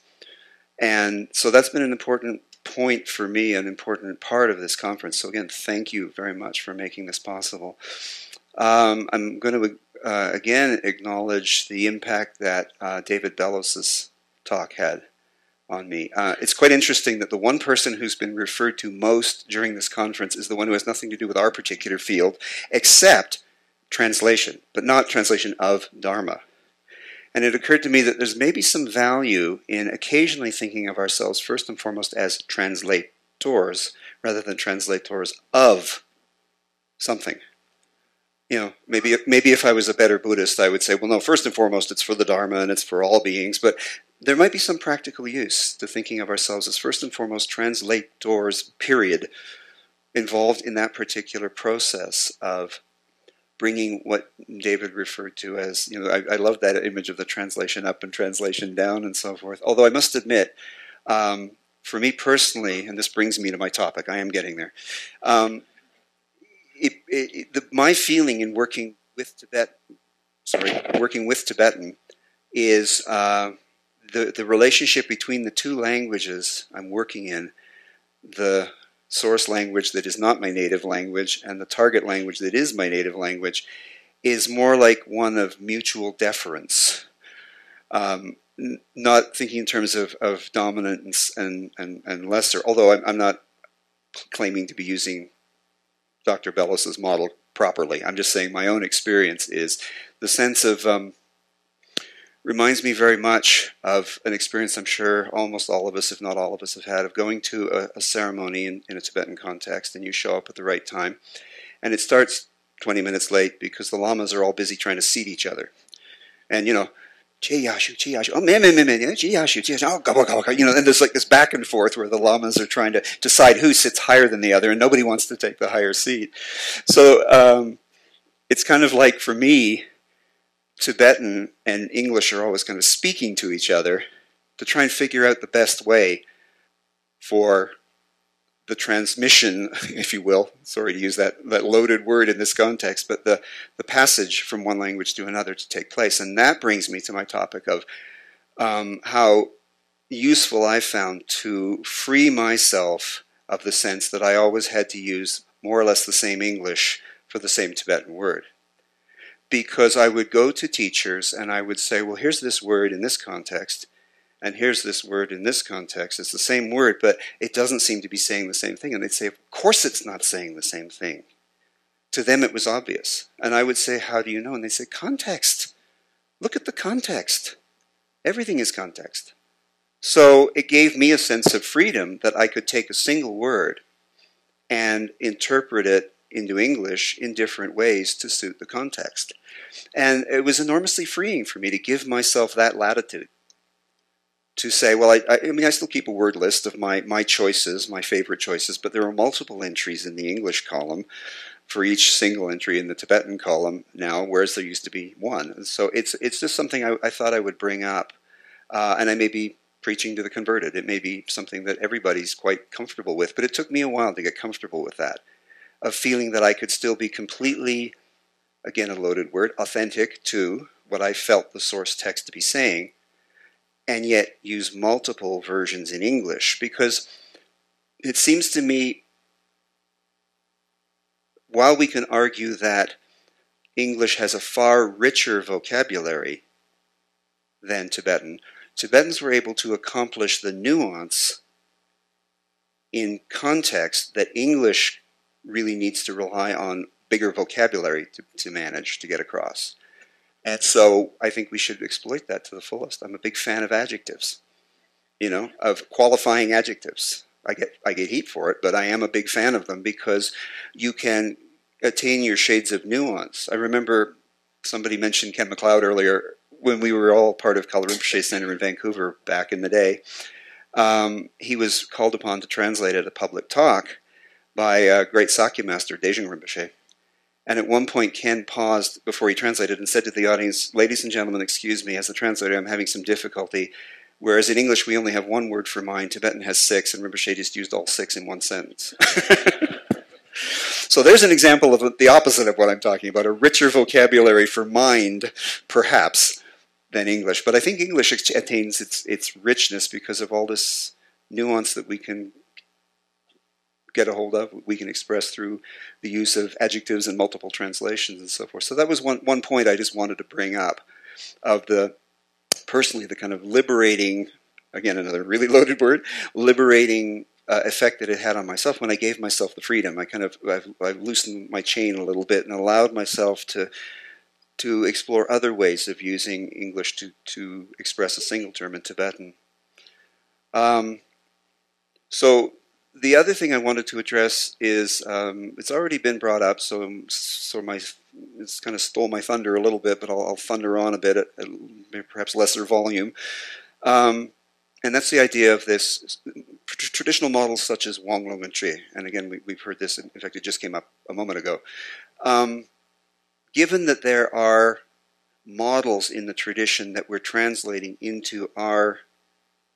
And so that's been an important point for me, an important part of this conference. So again, thank you very much for making this possible. I'm going to again acknowledge the impact that David Bellos' talk had on me. It's quite interesting that the one person who's been referred to most during this conference is the one who has nothing to do with our particular field, except translation, but not translation of Dharma. And it occurred to me that there's maybe some value in occasionally thinking of ourselves first and foremost as translators, rather than translators of something. You know, maybe if I was a better Buddhist, I would say, well, no, first and foremost, it's for the Dharma and it's for all beings. But there might be some practical use to thinking of ourselves as first and foremost translators, period, involved in that particular process of bringing what David referred to as, you know, I love that image of the translation up and translation down and so forth. Although I must admit, for me personally, and this brings me to my topic, I am getting there. My feeling in working with Tibetan is the relationship between the two languages I'm working in, the source language that is not my native language and the target language that is my native language, is more like one of mutual deference. Not thinking in terms of dominant and lesser, although I'm not claiming to be using Dr. Bellos' model properly. I'm just saying my own experience is the sense of, reminds me very much of an experience I'm sure almost all of us, if not all of us, have had, of going to a ceremony in a Tibetan context, and you show up at the right time, and it starts 20 minutes late because the lamas are all busy trying to seat each other. And, you know, oh, man, oh, you know, and there's like this back and forth where the lamas are trying to decide who sits higher than the other, and nobody wants to take the higher seat. So it's kind of like, for me, Tibetan and English are always kind of speaking to each other to try and figure out the best way for the transmission, if you will, sorry to use that loaded word in this context, but the passage from one language to another to take place. And that brings me to my topic of how useful I found to free myself of the sense that I always had to use more or less the same English for the same Tibetan word. Because I would go to teachers and I would say, well, here's this word in this context, and here's this word in this context. It's the same word, but it doesn't seem to be saying the same thing. And they'd say, of course it's not saying the same thing. To them it was obvious. And I would say, how do you know? And they'd say, context. Look at the context. Everything is context. So it gave me a sense of freedom that I could take a single word and interpret it into English in different ways to suit the context. And it was enormously freeing for me to give myself that latitude. To say, well, I mean, I still keep a word list of my choices, my favorite choices, but there are multiple entries in the English column for each single entry in the Tibetan column now, whereas there used to be one. And so it's just something I thought I would bring up. And I may be preaching to the converted. It may be something that everybody's quite comfortable with, but it took me a while to get comfortable with that, of feeling that I could still be completely, again a loaded word, authentic to what I felt the source text to be saying, and yet use multiple versions in English, because it seems to me, while we can argue that English has a far richer vocabulary than Tibetan, Tibetans were able to accomplish the nuance in context that English really needs to rely on bigger vocabulary to manage, to get across. And so I think we should exploit that to the fullest. I'm a big fan of adjectives, of qualifying adjectives. I get heat for it, but I am a big fan of them because you can attain your shades of nuance. I remember somebody mentioned Ken MacLeod earlier when we were all part of Kala Rinpoche Center in Vancouver back in the day. He was called upon to translate at a public talk by a great Sakya master, Dejang Rinpoche. And at one point, Ken paused before he translated and said to the audience, "Ladies and gentlemen, excuse me, as the translator, I'm having some difficulty. Whereas in English, we only have one word for mind, Tibetan has 6, and Rinpoche just used all 6 in one sentence." So there's an example of the opposite of what I'm talking about, a richer vocabulary for mind, perhaps, than English. But I think English attains its richness because of all this nuance that we can get a hold of, we can express through the use of adjectives and multiple translations and so forth. So that was one point I just wanted to bring up of personally the kind of liberating, again another really loaded word, liberating effect that it had on myself when I gave myself the freedom. I've loosened my chain a little bit and allowed myself to explore other ways of using English to express a single term in Tibetan. So the other thing I wanted to address is, it's already been brought up, so it's kind of stole my thunder a little bit, but I'll thunder on a bit at perhaps lesser volume. And that's the idea of this traditional models such as Wanglong and Tri. And again, we've heard this, in fact, it just came up a moment ago. Given that there are models in the tradition that we're translating into our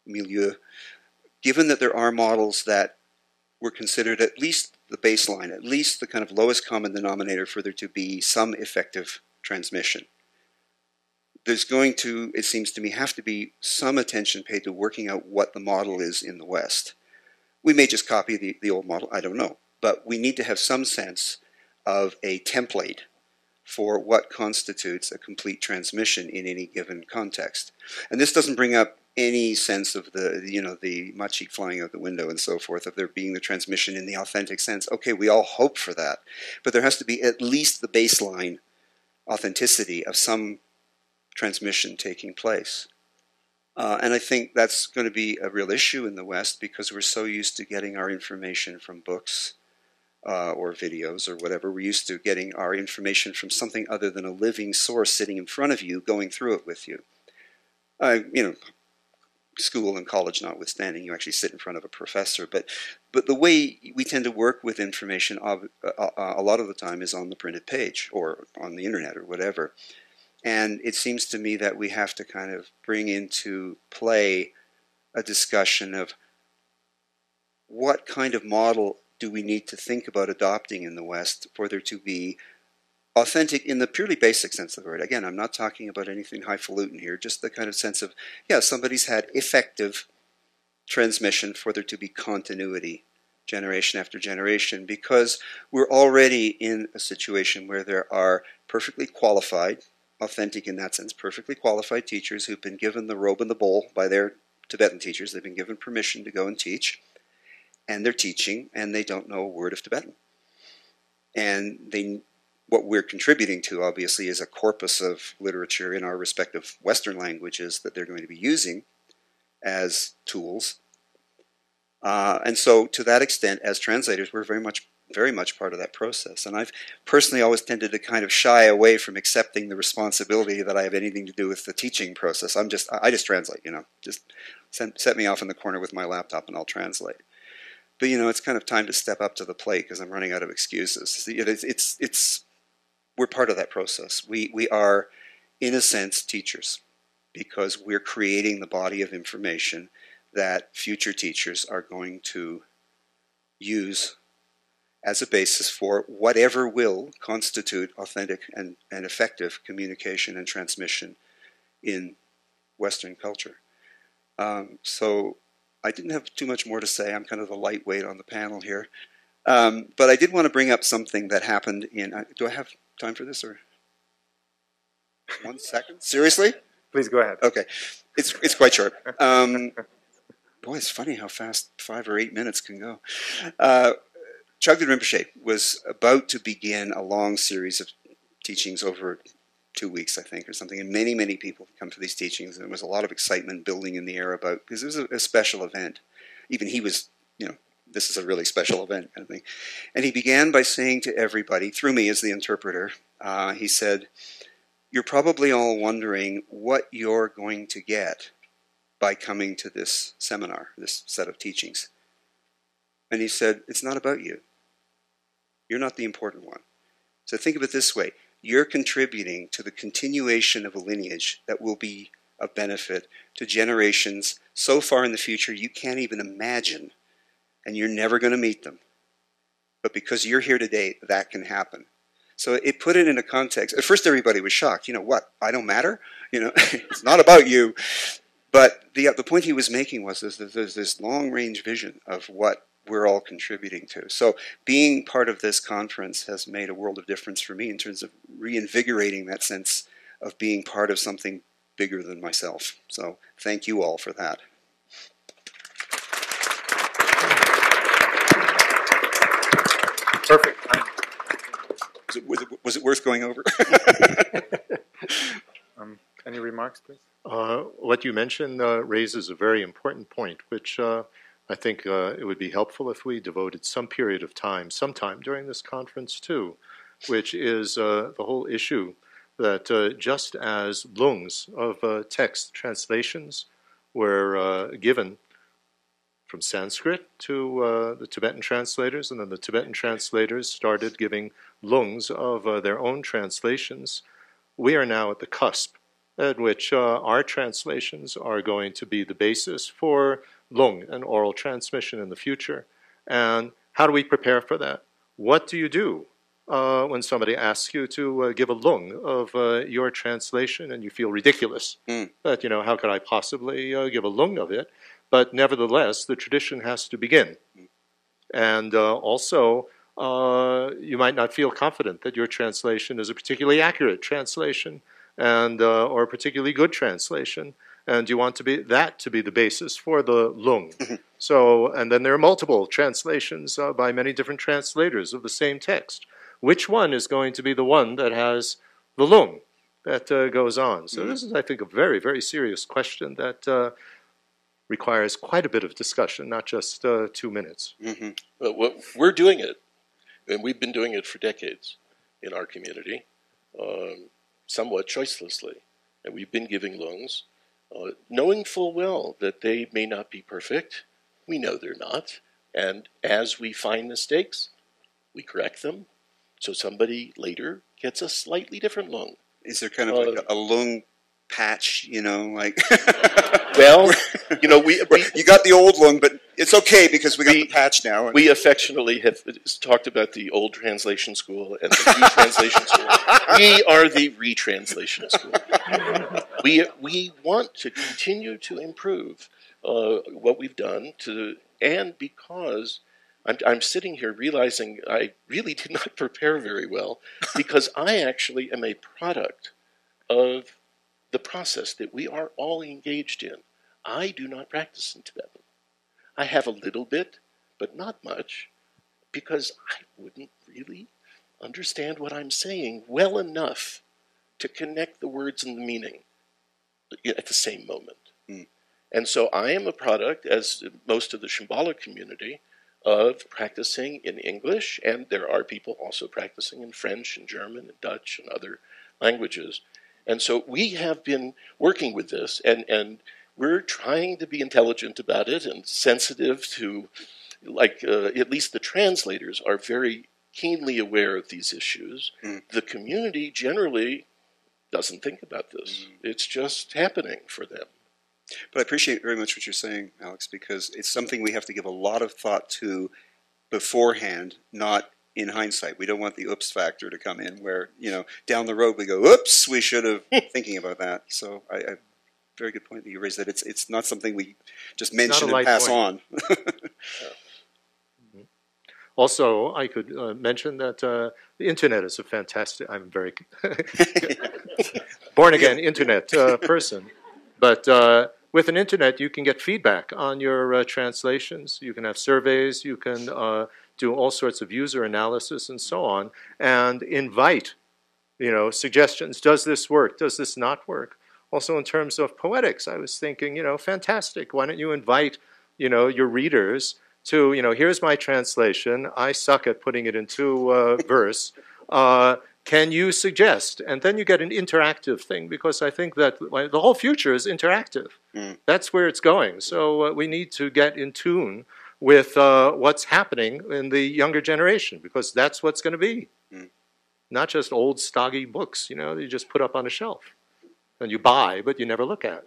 milieu, given that there are models that were considered at least the baseline, at least the kind of lowest common denominator for there to be some effective transmission, there's going to, it seems to me, have to be some attention paid to working out what the model is in the West. We may just copy the old model, I don't know, but we need to have some sense of a template for what constitutes a complete transmission in any given context. And this doesn't bring up any sense of the machi flying out the window and so forth, of there being the transmission in the authentic sense. Okay, we all hope for that, but there has to be at least the baseline authenticity of some transmission taking place. And I think that's going to be a real issue in the West because we're so used to getting our information from books or videos or whatever. We're used to getting our information from something other than a living source sitting in front of you, going through it with you. School and college notwithstanding, you actually sit in front of a professor. But the way we tend to work with information a lot of the time is on the printed page or on the internet or whatever. And it seems to me that we have to kind of bring into play a discussion of what kind of model do we need to think about adopting in the West for there to be authentic in the purely basic sense of the word. Again, I'm not talking about anything highfalutin here, just the kind of sense of, yeah, somebody's had effective transmission for there to be continuity generation after generation, because we're already in a situation where there are perfectly qualified, authentic in that sense, perfectly qualified teachers who've been given the robe and the bowl by their Tibetan teachers. They've been given permission to go and teach, and they're teaching, and they don't know a word of Tibetan. And what we're contributing to, obviously, is a corpus of literature in our respective Western languages that they're going to be using as tools. And so, to that extent, as translators, we're very much part of that process. And I've personally always tended to kind of shy away from accepting the responsibility that I have anything to do with the teaching process. I just translate, just set me off in the corner with my laptop and I'll translate. But, it's kind of time to step up to the plate because I'm running out of excuses. We're part of that process. We are, in a sense, teachers because we're creating the body of information that future teachers are going to use as a basis for whatever will constitute authentic and effective communication and transmission in Western culture. So I didn't have too much more to say. I'm kind of the lightweight on the panel here. But I did want to bring up something that happened in... do I have time for this, or 1 second? Seriously? Please go ahead. Okay. It's quite short. Boy, it's funny how fast 5 or 8 minutes can go. Trungpa Rinpoche was about to begin a long series of teachings over 2 weeks, I think, or something, and many, many people come to these teachings, and there was a lot of excitement building in the air about, because it was a special event. Even he was, this is a really special event kind of thing. And he began by saying to everybody, through me as the interpreter, he said, "You're probably all wondering what you're going to get by coming to this seminar, this set of teachings." And he said, "It's not about you. You're not the important one. So think of it this way. You're contributing to the continuation of a lineage that will be of benefit to generations so far in the future you can't even imagine, and you're never going to meet them. But because you're here today, that can happen." So it put it in a context. At first everybody was shocked. What? I don't matter? It's not about you. But the point he was making was there's this long-range vision of what we're all contributing to. So being part of this conference has made a world of difference for me in terms of reinvigorating that sense of being part of something bigger than myself. So thank you all for that. Perfect. Was it worth going over? Any remarks, please? What you mentioned raises a very important point, which I think it would be helpful if we devoted some period of time, sometime during this conference too, which is the whole issue that just as lungs of text translations were given from Sanskrit to the Tibetan translators, and then the Tibetan translators started giving lungs of their own translations, we are now at the cusp at which our translations are going to be the basis for lung and oral transmission in the future. And how do we prepare for that? What do you do when somebody asks you to give a lung of your translation and you feel ridiculous? That, how could I possibly give a lung of it? But nevertheless, the tradition has to begin. And also, you might not feel confident that your translation is a particularly accurate translation and or a particularly good translation, and you want that to be the basis for the lung. So, and then there are multiple translations by many different translators of the same text. Which one is going to be the one that has the lung that goes on? So this is, I think, a very, very serious question that requires quite a bit of discussion, not just 2 minutes. Well, we're doing it, and we've been doing it for decades in our community, somewhat choicelessly. And we've been giving lungs, knowing full well that they may not be perfect. We know they're not. And as we find mistakes, we correct them. So somebody later gets a slightly different lung. Is there kind of like a lung patch, like... Well, we you got the old lung, but it's okay because we got the patch now. We affectionately have talked about the old translation school and the retranslation school. We are the retranslation school. We want to continue to improve what we've done and because I'm sitting here realizing I really did not prepare very well because I actually am a product of the process that we are all engaged in. I do not practice in Tibetan. I have a little bit, but not much, because I wouldn't really understand what I'm saying well enough to connect the words and the meaning at the same moment. And so I am a product, as most of the Shambhala community, of practicing in English, and there are people also practicing in French and German and Dutch and other languages. And so we have been working with this, and we're trying to be intelligent about it and sensitive to, at least the translators are very keenly aware of these issues. The community generally doesn't think about this. It's just happening for them. But I appreciate very much what you're saying, Alex, because it's something we have to give a lot of thought to beforehand, not in hindsight. We don't want the oops factor to come in where, down the road we go, oops, we should have thinking about that. So I very good point that you raised, that it's not something we just mention and pass on. Also, I could mention that the internet is a fantastic, I'm very born-again internet person, but with an internet you can get feedback on your translations, you can have surveys, you can do all sorts of user analysis and so on, and invite, suggestions. Does this work? Does this not work? Also in terms of poetics, I was thinking, fantastic, why don't you invite, your readers to, here's my translation. I suck at putting it into verse. Can you suggest? And then you get an interactive thing, because I think that the whole future is interactive. That's where it's going. So we need to get in tune with what's happening in the younger generation, because that's what's going to be. Not just old, stodgy books, you just put up on a shelf. And you buy, but you never look at.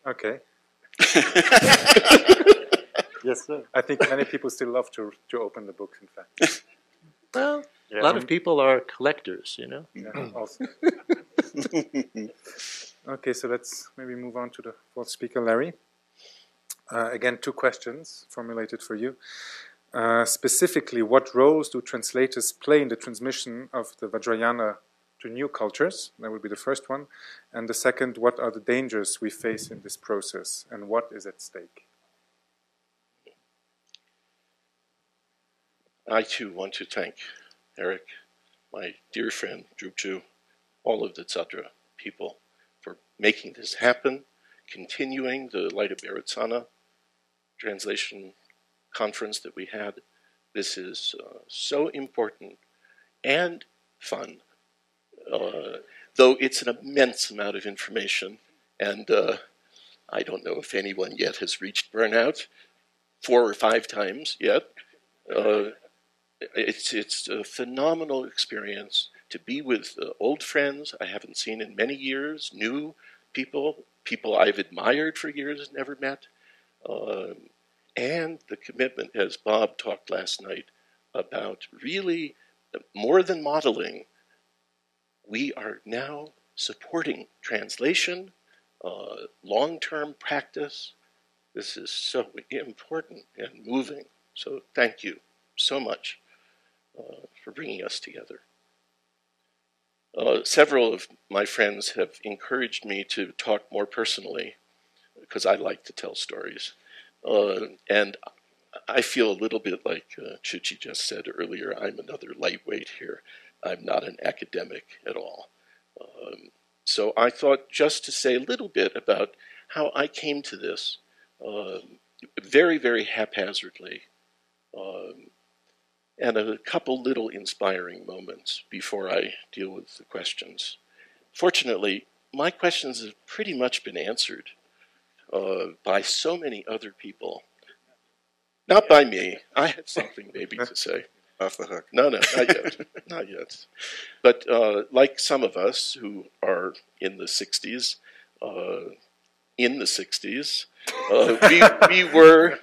Okay. Yes, sir. I think many people still love to open the books, in fact. Well, a lot of people are collectors, Yeah, also. Okay, so let's maybe move on to the fourth speaker, Larry. Again, 2 questions formulated for you. Specifically, what roles do translators play in the transmission of the Vajrayana to new cultures? That would be the first one. And the second, what are the dangers we face in this process, and what is at stake? I too want to thank Eric, my dear friend, Drupju, all of the Tzadra people for making this happen, continuing the Light of Bharatsana translation conference that we had. This is so important and fun, though it's an immense amount of information, and I don't know if anyone yet has reached burnout 4 or 5 times yet. It's a phenomenal experience to be with old friends I haven't seen in many years, new people I've admired for years and never met, and the commitment, as Bob talked last night, about really more than modeling. We are now supporting translation, long-term practice. This is so important and moving. So thank you so much for bringing us together. Several of my friends have encouraged me to talk more personally, because I like to tell stories. And I feel a little bit like Chuchi just said earlier, I'm another lightweight here. I'm not an academic at all. So I thought just to say a little bit about how I came to this, very, very haphazardly, and a couple little inspiring moments before I deal with the questions. Fortunately, my questions have pretty much been answered by so many other people. Not by me. I have something maybe to say. Off the hook. No, not yet. Not yet. But like some of us who are in the 60s, we were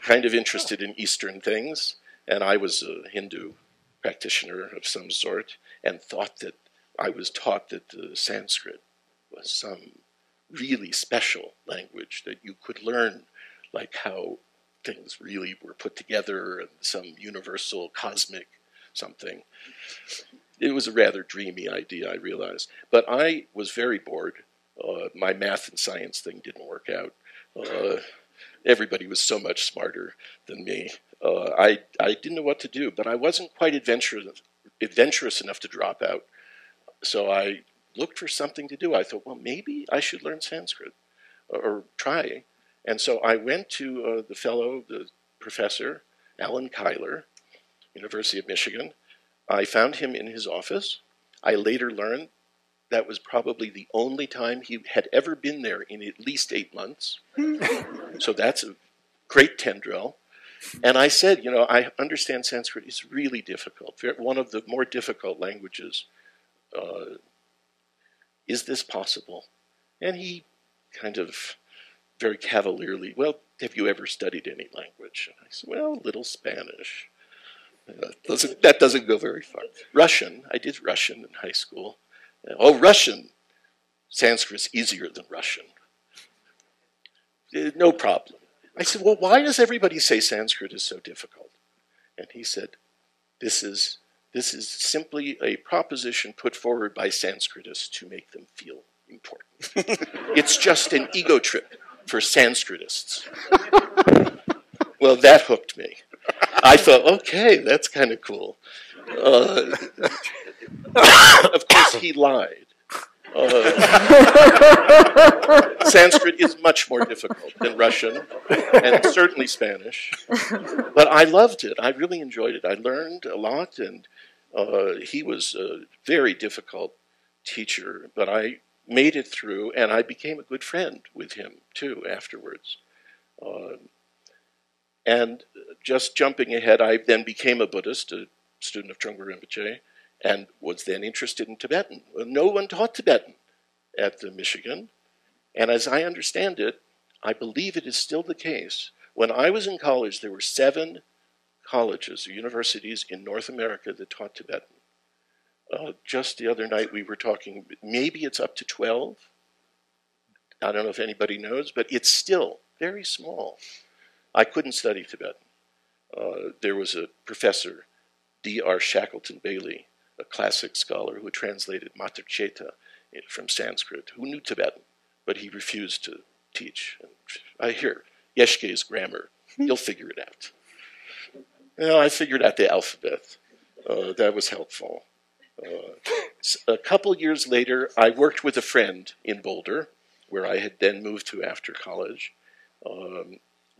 kind of interested in Eastern things, and I was a Hindu practitioner of some sort, and thought that I was taught that Sanskrit was some really special language that you could learn, like how things really were put together and some universal cosmic something. It was a rather dreamy idea, I realized. But I was very bored. My math and science thing didn't work out. Everybody was so much smarter than me. I didn't know what to do, but I wasn't quite adventurous enough to drop out. So I looked for something to do. I thought, well, maybe I should learn Sanskrit, or try. And so I went to the professor, Alan Kyler, University of Michigan. I found him in his office. I later learned that was probably the only time he had ever been there in at least 8 months. So that's a great tendril. And I said, I understand Sanskrit is really difficult. One of the more difficult languages is this possible? And he kind of very cavalierly, well, have you ever studied any language? And I said, well, a little Spanish. That doesn't go very far. Russian, I did Russian in high school. Oh, Russian. Sanskrit's easier than Russian. No problem. I said, well, why does everybody say Sanskrit is so difficult? And he said, this is simply a proposition put forward by Sanskritists to make them feel important. It's just an ego trip for Sanskritists. Well, that hooked me. I thought, okay, that's kind of cool. Of course, he lied. Sanskrit is much more difficult than Russian, and certainly Spanish. But I loved it. I really enjoyed it. I learned a lot, and he was a very difficult teacher, but I made it through, and I became a good friend with him, too, afterwards. And just jumping ahead, I then became a Buddhist, a student of Trungpa Rinpoche, and was then interested in Tibetan. Well, no one taught Tibetan at the Michigan, and as I understand it, I believe it is still the case. When I was in college, there were 7 colleges or universities in North America that taught Tibetan. Just the other night we were talking, maybe it's up to 12. I don't know if anybody knows, but it's still very small. I couldn't study Tibetan. There was a professor, D.R. Shackleton Bailey, a classic scholar who translated Mater Cheta from Sanskrit, who knew Tibetan, but he refused to teach. And I hear Yeshke's grammar. You'll figure it out. I figured out the alphabet. That was helpful. A couple years later, I worked with a friend in Boulder, where I had then moved to after college.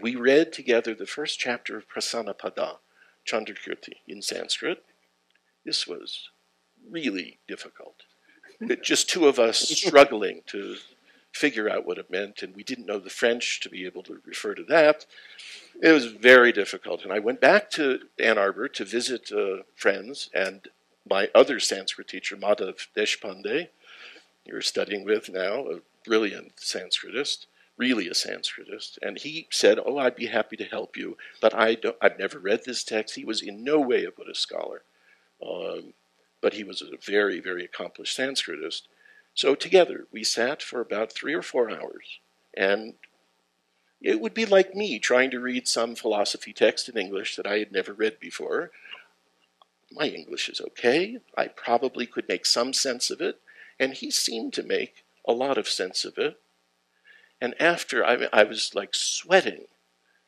We read together the first chapter of Prasanapada, Chandrakirti, in Sanskrit. This was really difficult. Just 2 of us struggling to figure out what it meant, and we didn't know the French to be able to refer to that. It was very difficult, and I went back to Ann Arbor to visit friends, and my other Sanskrit teacher, Madhav Deshpande, you're studying with now, a brilliant Sanskritist, really a Sanskritist, and he said, oh, I'd be happy to help you, but I've never read this text. He was in no way a Buddhist scholar, but he was a very, very accomplished Sanskritist. So together, we sat for about 3 or 4 hours, and it would be like me trying to read some philosophy text in English that I had never read before. My English is okay. I probably could make some sense of it, and he seemed to make a lot of sense of it. And after, I was like sweating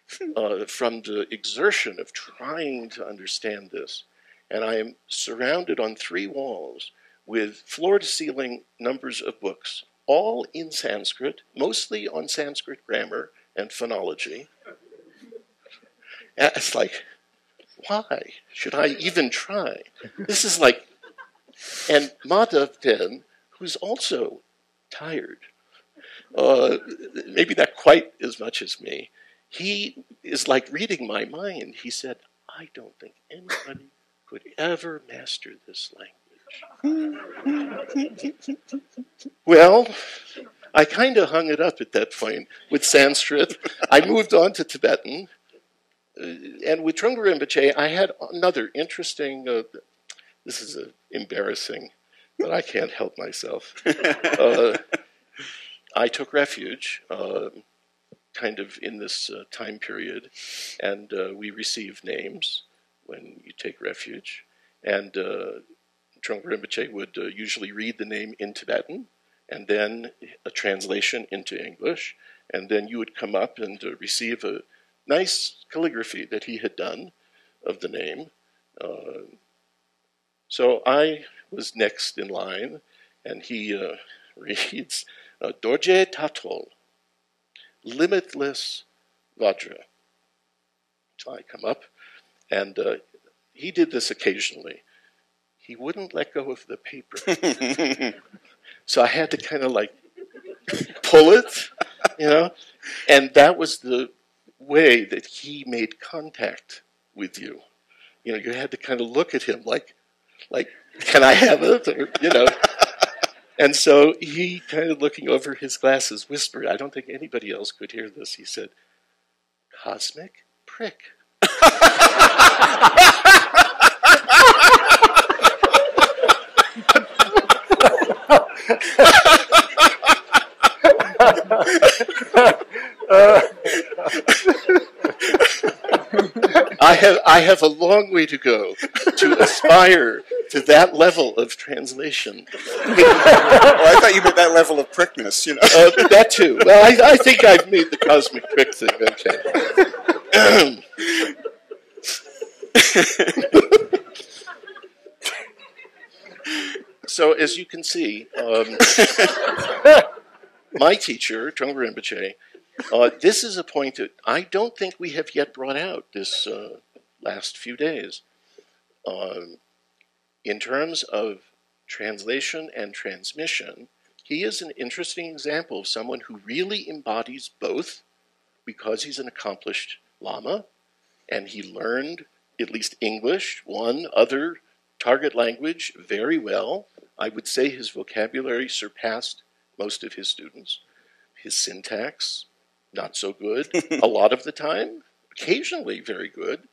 from the exertion of trying to understand this. And I am surrounded on 3 walls with floor-to-ceiling numbers of books, all in Sanskrit, mostly on Sanskrit grammar and phonology. And it's like, why should I even try? This is like, and Madhav then, who's also tired, maybe not quite as much as me, he is like reading my mind. He said, I don't think anybody could ever master this language. Well, I kind of hung it up at that point with Sanskrit. I moved on to Tibetan. And with Trungpa Rinpoche, I had another interesting, this is embarrassing, but I can't help myself. I took refuge kind of in this time period, and we received names when you take refuge. And Trungpa Rinpoche would usually read the name in Tibetan, and then a translation into English, and then you would come up and receive a nice calligraphy that he had done of the name. So I was next in line, and he reads, Dorje Tatol, limitless Vajra. So I come up, and he did this occasionally. He wouldn't let go of the paper. So I had to kind of like pull it, and that was the way that he made contact with you. You had to kind of look at him like, can I have it? Or, And so he, kind of looking over his glasses, whispered, I don't think anybody else could hear this, he said, "Cosmic prick." I have a long way to go to aspire to that level of translation. I thought you meant that level of prickness, you know. That too. Well, I think I've made the cosmic prick thing okay. So, as you can see, my teacher, Trungpa Rinpoche, this is a point that I don't think we have yet brought out this last few days. In terms of translation and transmission, he is an interesting example of someone who really embodies both because he's an accomplished Lama and he learned at least English, one other target language, very well. I would say his vocabulary surpassed most of his students. His syntax, not so good a lot of the time, occasionally very good.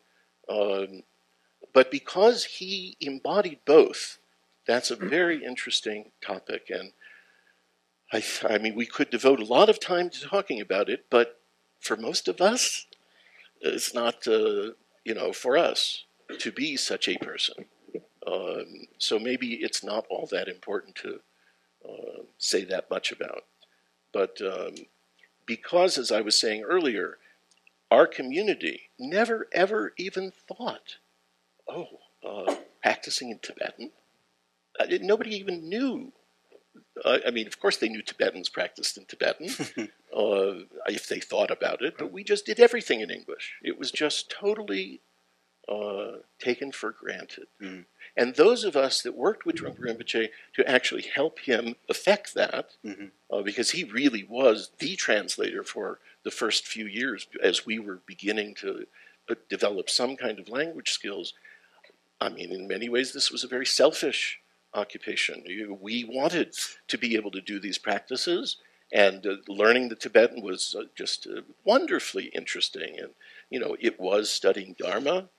But because he embodied both, that's a very interesting topic. And I mean, we could devote a lot of time to talking about it, but for most of us, it's not, for us to be such a person. So maybe it's not all that important to say that much about. But because, as I was saying earlier, our community never, ever even thought, practicing in Tibetan? Nobody even knew. I mean, of course they knew Tibetans practiced in Tibetan, if they thought about it, but we just did everything in English. It was just totally taken for granted. Mm. And those of us that worked with Trungpa Rinpoche to actually help him affect that, because he really was the translator for the first few years as we were beginning to develop some kind of language skills. I mean, in many ways, this was a very selfish occupation. We wanted to be able to do these practices, and learning the Tibetan was just wonderfully interesting. And, it was studying Dharma.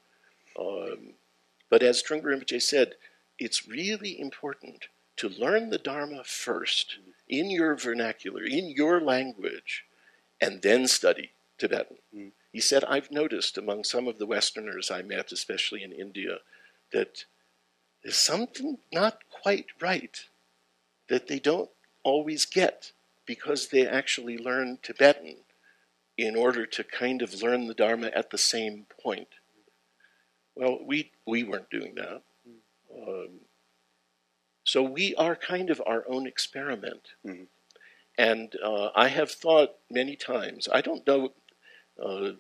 But as Trungpa Rinpoche said, it's really important to learn the Dharma first, in your vernacular, in your language, and then study Tibetan. Mm. He said, I've noticed among some of the Westerners I met, especially in India, that there's something not quite right that they don't always get because they actually learn Tibetan in order to kind of learn the Dharma at the same point. Well, we weren't doing that. So we are kind of our own experiment. Mm-hmm. And I have thought many times, I don't know,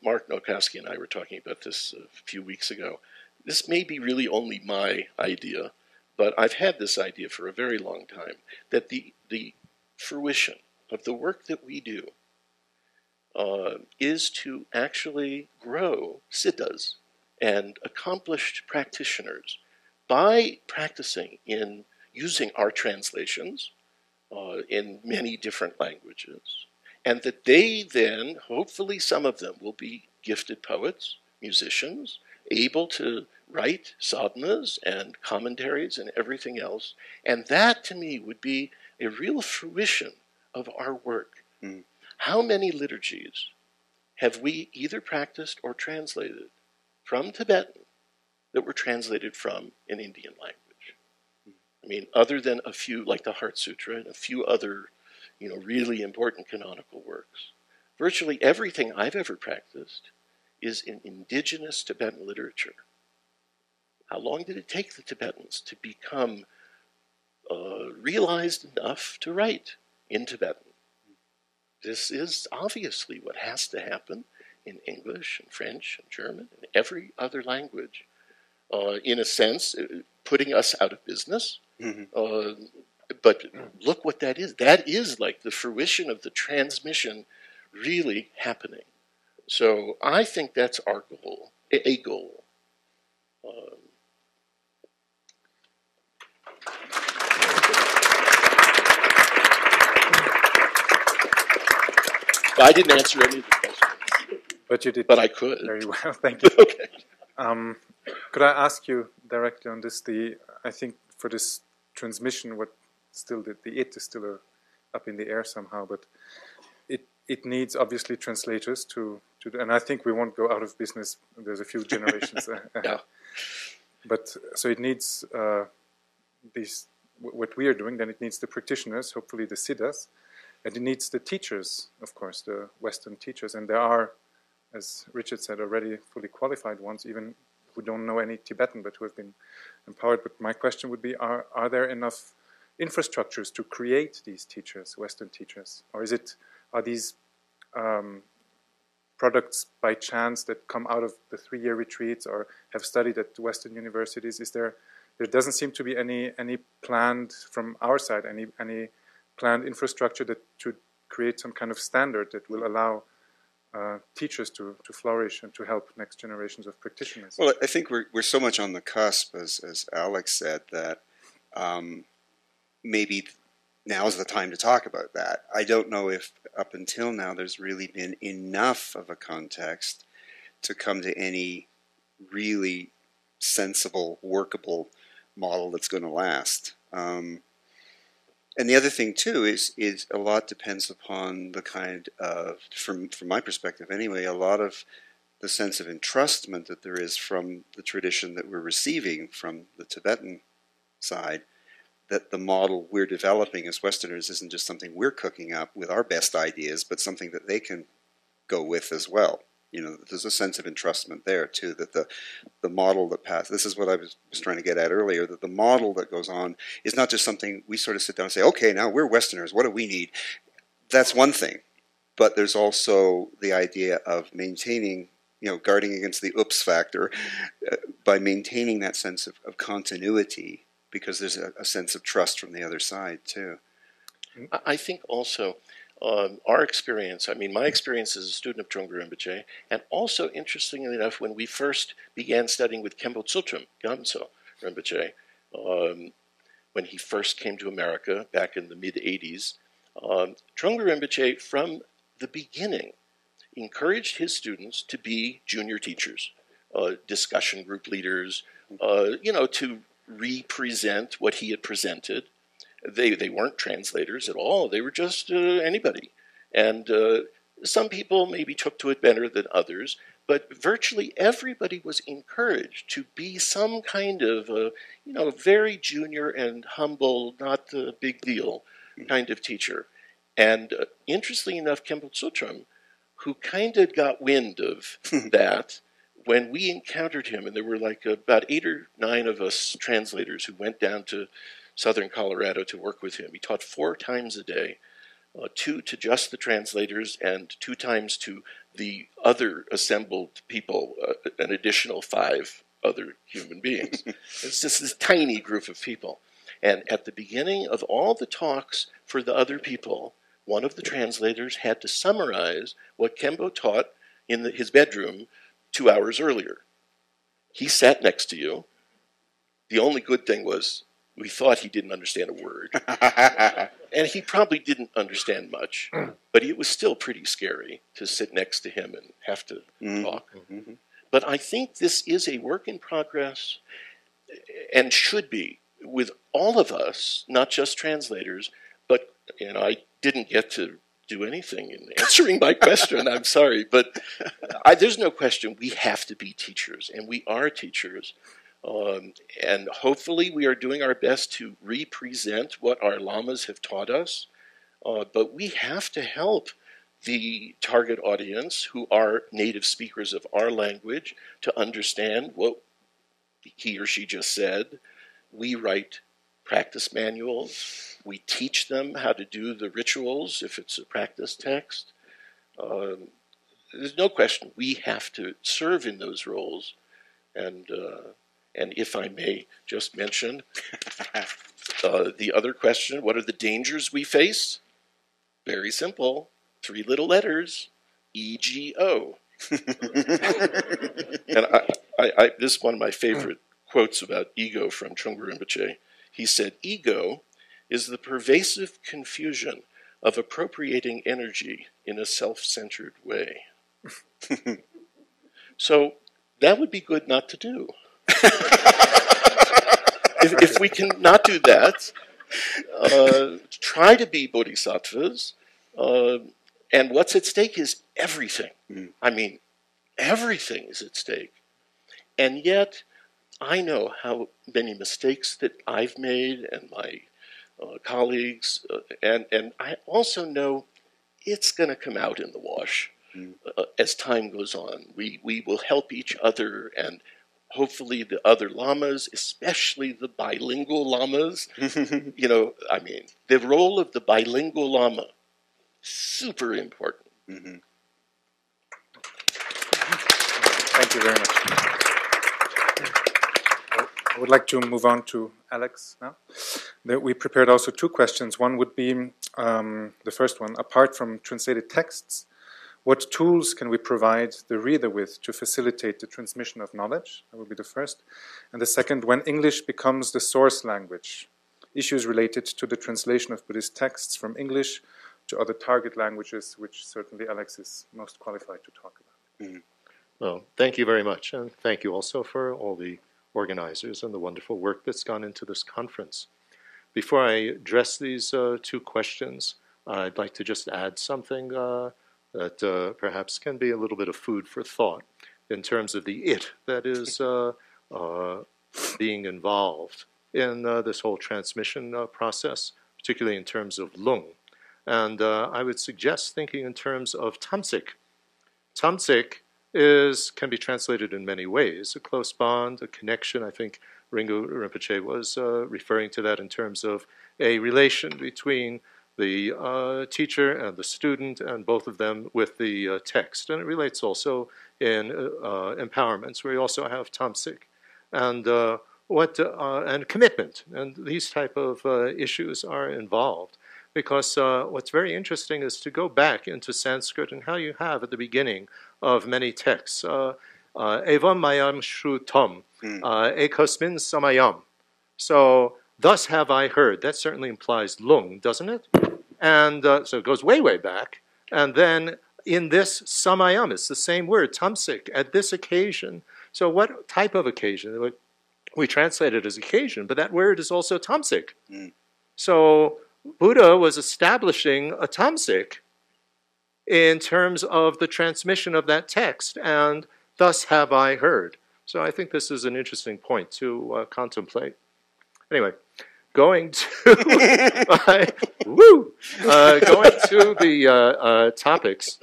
Mark Nowakowski and I were talking about this a few weeks ago. This may be really only my idea, but I've had this idea for a very long time, that the fruition of the work that we do is to actually grow siddhas and accomplished practitioners by practicing in using our translations in many different languages, and that they then, hopefully some of them, will be gifted poets, musicians, able to write sadhanas and commentaries and everything else. And that, to me, would be a real fruition of our work. Mm. How many liturgies have we either practiced or translated from Tibetan that were translated from an Indian language? I mean, other than a few, like the Heart Sutra and a few other, really important canonical works, virtually everything I've ever practiced is in indigenous Tibetan literature. How long did it take the Tibetans to become realized enough to write in Tibetan? This is obviously what has to happen in English and French and German and every other language. In a sense, putting us out of business. Mm-hmm. But look what that is. That is like the fruition of the transmission really happening. So I think that's our goal, a goal. I didn't answer any of the questions. But you did. But I could. Very well, thank you. Okay. Could I ask you directly on this? I think for this transmission, what still the it is still up in the air somehow, but it needs obviously translators to and I think we won't go out of business. There's a few generations ahead. Yeah. But so it needs these what we are doing. Then it needs the practitioners, hopefully the siddhas, and it needs the teachers, of course, the Western teachers. And there are, as Richard said, already fully qualified ones, even who don't know any Tibetan, but who have been empowered. But my question would be, are there enough infrastructures to create these teachers, Western teachers? Or are these products by chance that come out of the 3-year retreats or have studied at Western universities? There doesn't seem to be any planned from our side, any planned infrastructure that should create some kind of standard that will allow teachers to flourish and to help next generations of practitioners. Well, I think we're so much on the cusp, as Alex said, that maybe now is the time to talk about that. I don't know if up until now there's really been enough of a context to come to any really sensible, workable model that's going to last. And the other thing too is a lot depends upon the kind of, from my perspective anyway, a lot of the sense of entrustment that there is from the tradition that we're receiving from the Tibetan side, that the model we're developing as Westerners isn't just something we're cooking up with our best ideas, but something that they can go with as well. You know, there's a sense of entrustment there too, that the model that passes, this is what I was trying to get at earlier, that the model that goes on is not just something we sort of sit down and say, okay, now we're Westerners, what do we need? That's one thing. But there's also the idea of maintaining, guarding against the oops factor by maintaining that sense of continuity, because there's a sense of trust from the other side too. I think also our experience, my experience as a student of Trungpa Rinpoche, and also interestingly enough, when we first began studying with Khenpo Tsultrim Gyaltsen Rinpoche, when he first came to America back in the mid-'80s, Trungpa Rinpoche from the beginning encouraged his students to be junior teachers, discussion group leaders, to represent what he had presented. They weren't translators at all. They were just anybody. And some people maybe took to it better than others, but virtually everybody was encouraged to be some kind of, very junior and humble, not a big deal kind of teacher. And interestingly enough, Khenpo Tsultrim, who kind of got wind of that, when we encountered him, and there were like about 8 or 9 of us translators who went down to southern Colorado to work with him. He taught 4 times a day, 2 to just the translators and 2 times to the other assembled people, an additional 5 other human beings. It's just this tiny group of people. And at the beginning of all the talks for the other people, one of the translators had to summarize what Khenpo taught in his bedroom 2 hours earlier. He sat next to you. The only good thing was we thought he didn't understand a word. And he probably didn't understand much, but it was still pretty scary to sit next to him and have to talk. Mm-hmm. But I think this is a work in progress and should be with all of us, not just translators, but I didn't get to do anything in answering my question. I'm sorry, but there's no question we have to be teachers, and we are teachers. And hopefully we are doing our best to represent what our lamas have taught us, but we have to help the target audience, who are native speakers of our language, to understand what he or she just said. We write practice manuals. We teach them how to do the rituals if it's a practice text. There's no question we have to serve in those roles. And if I may just mention the other question, what are the dangers we face? Very simple. 3 little letters, EGO. And this is one of my favorite quotes about ego from Trungpa Rinpoche. He said, "Ego is the pervasive confusion of appropriating energy in a self-centered way. So that would be good not to do. If we can not do that, try to be bodhisattvas, and what's at stake is everything. I mean, everything is at stake. And yet, I know how many mistakes that I've made and my colleagues, and I also know it's going to come out in the wash as time goes on. We will help each other, and hopefully the other lamas, especially the bilingual lamas, you know, I mean, the role of the bilingual lama, super important. Thank you very much. I would like to move on to Alex now. We prepared also two questions. One would be, the first one, apart from translated texts, what tools can we provide the reader with to facilitate the transmission of knowledge? That would be the first. And the second, when English becomes the source language, issues related to the translation of Buddhist texts from English to other target languages, which certainly Alex is most qualified to talk about. Well, thank you very much, and thank you also for all the organizers and the wonderful work that's gone into this conference. Before I address these two questions, I'd like to just add something that perhaps can be a little bit of food for thought in terms of the it that is being involved in this whole transmission process, particularly in terms of lung. And I would suggest thinking in terms of tamsik. Tamsik can be translated in many ways, a close bond, a connection. I think Ringo Rinpoche was referring to that in terms of a relation between the teacher and the student, and both of them with the text. And it relates also in empowerments, where you also have tamsik. And and commitment, and these type of issues are involved. Because what's very interesting is to go back into Sanskrit and how you have at the beginning of many texts, evam mayam shrutam, ekosmin samayam. So, thus have I heard. That certainly implies lung, doesn't it? And so it goes way, way back. And then in this samayam, it's the same word, tamsik, at this occasion. So what type of occasion? We translate it as occasion, but that word is also tamsik. So Buddha was establishing a tamsik in terms of the transmission of that text, and thus have I heard. So I think this is an interesting point to contemplate. Anyway, going to going to the topics.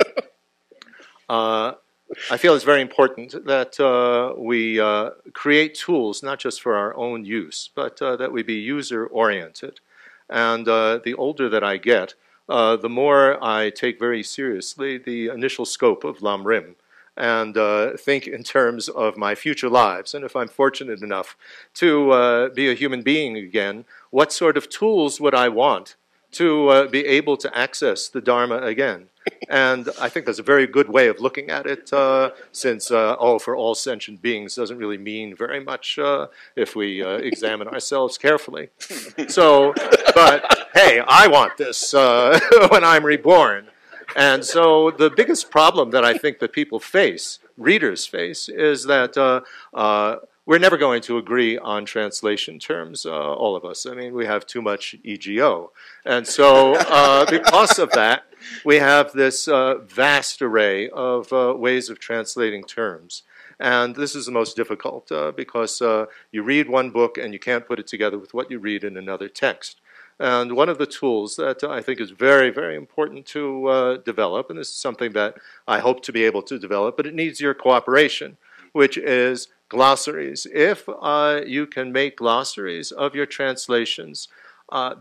I feel it's very important that we create tools not just for our own use, but that we be user-oriented. And the older that I get, the more I take very seriously the initial scope of Lam Rim, and think in terms of my future lives. And if I'm fortunate enough to be a human being again, what sort of tools would I want to be able to access the Dharma again? And I think that's a very good way of looking at it, since, for all sentient beings doesn't really mean very much if we examine ourselves carefully. So, but hey, I want this when I'm reborn. And so the biggest problem that I think that people face, readers face, is that we're never going to agree on translation terms, all of us. I mean, we have too much EGO. And so because of that, we have this vast array of ways of translating terms. And this is the most difficult because you read one book and you can't put it together with what you read in another text. And one of the tools that I think is very, very important to develop, and this is something that I hope to be able to develop, but it needs your cooperation, which is glossaries. If you can make glossaries of your translations,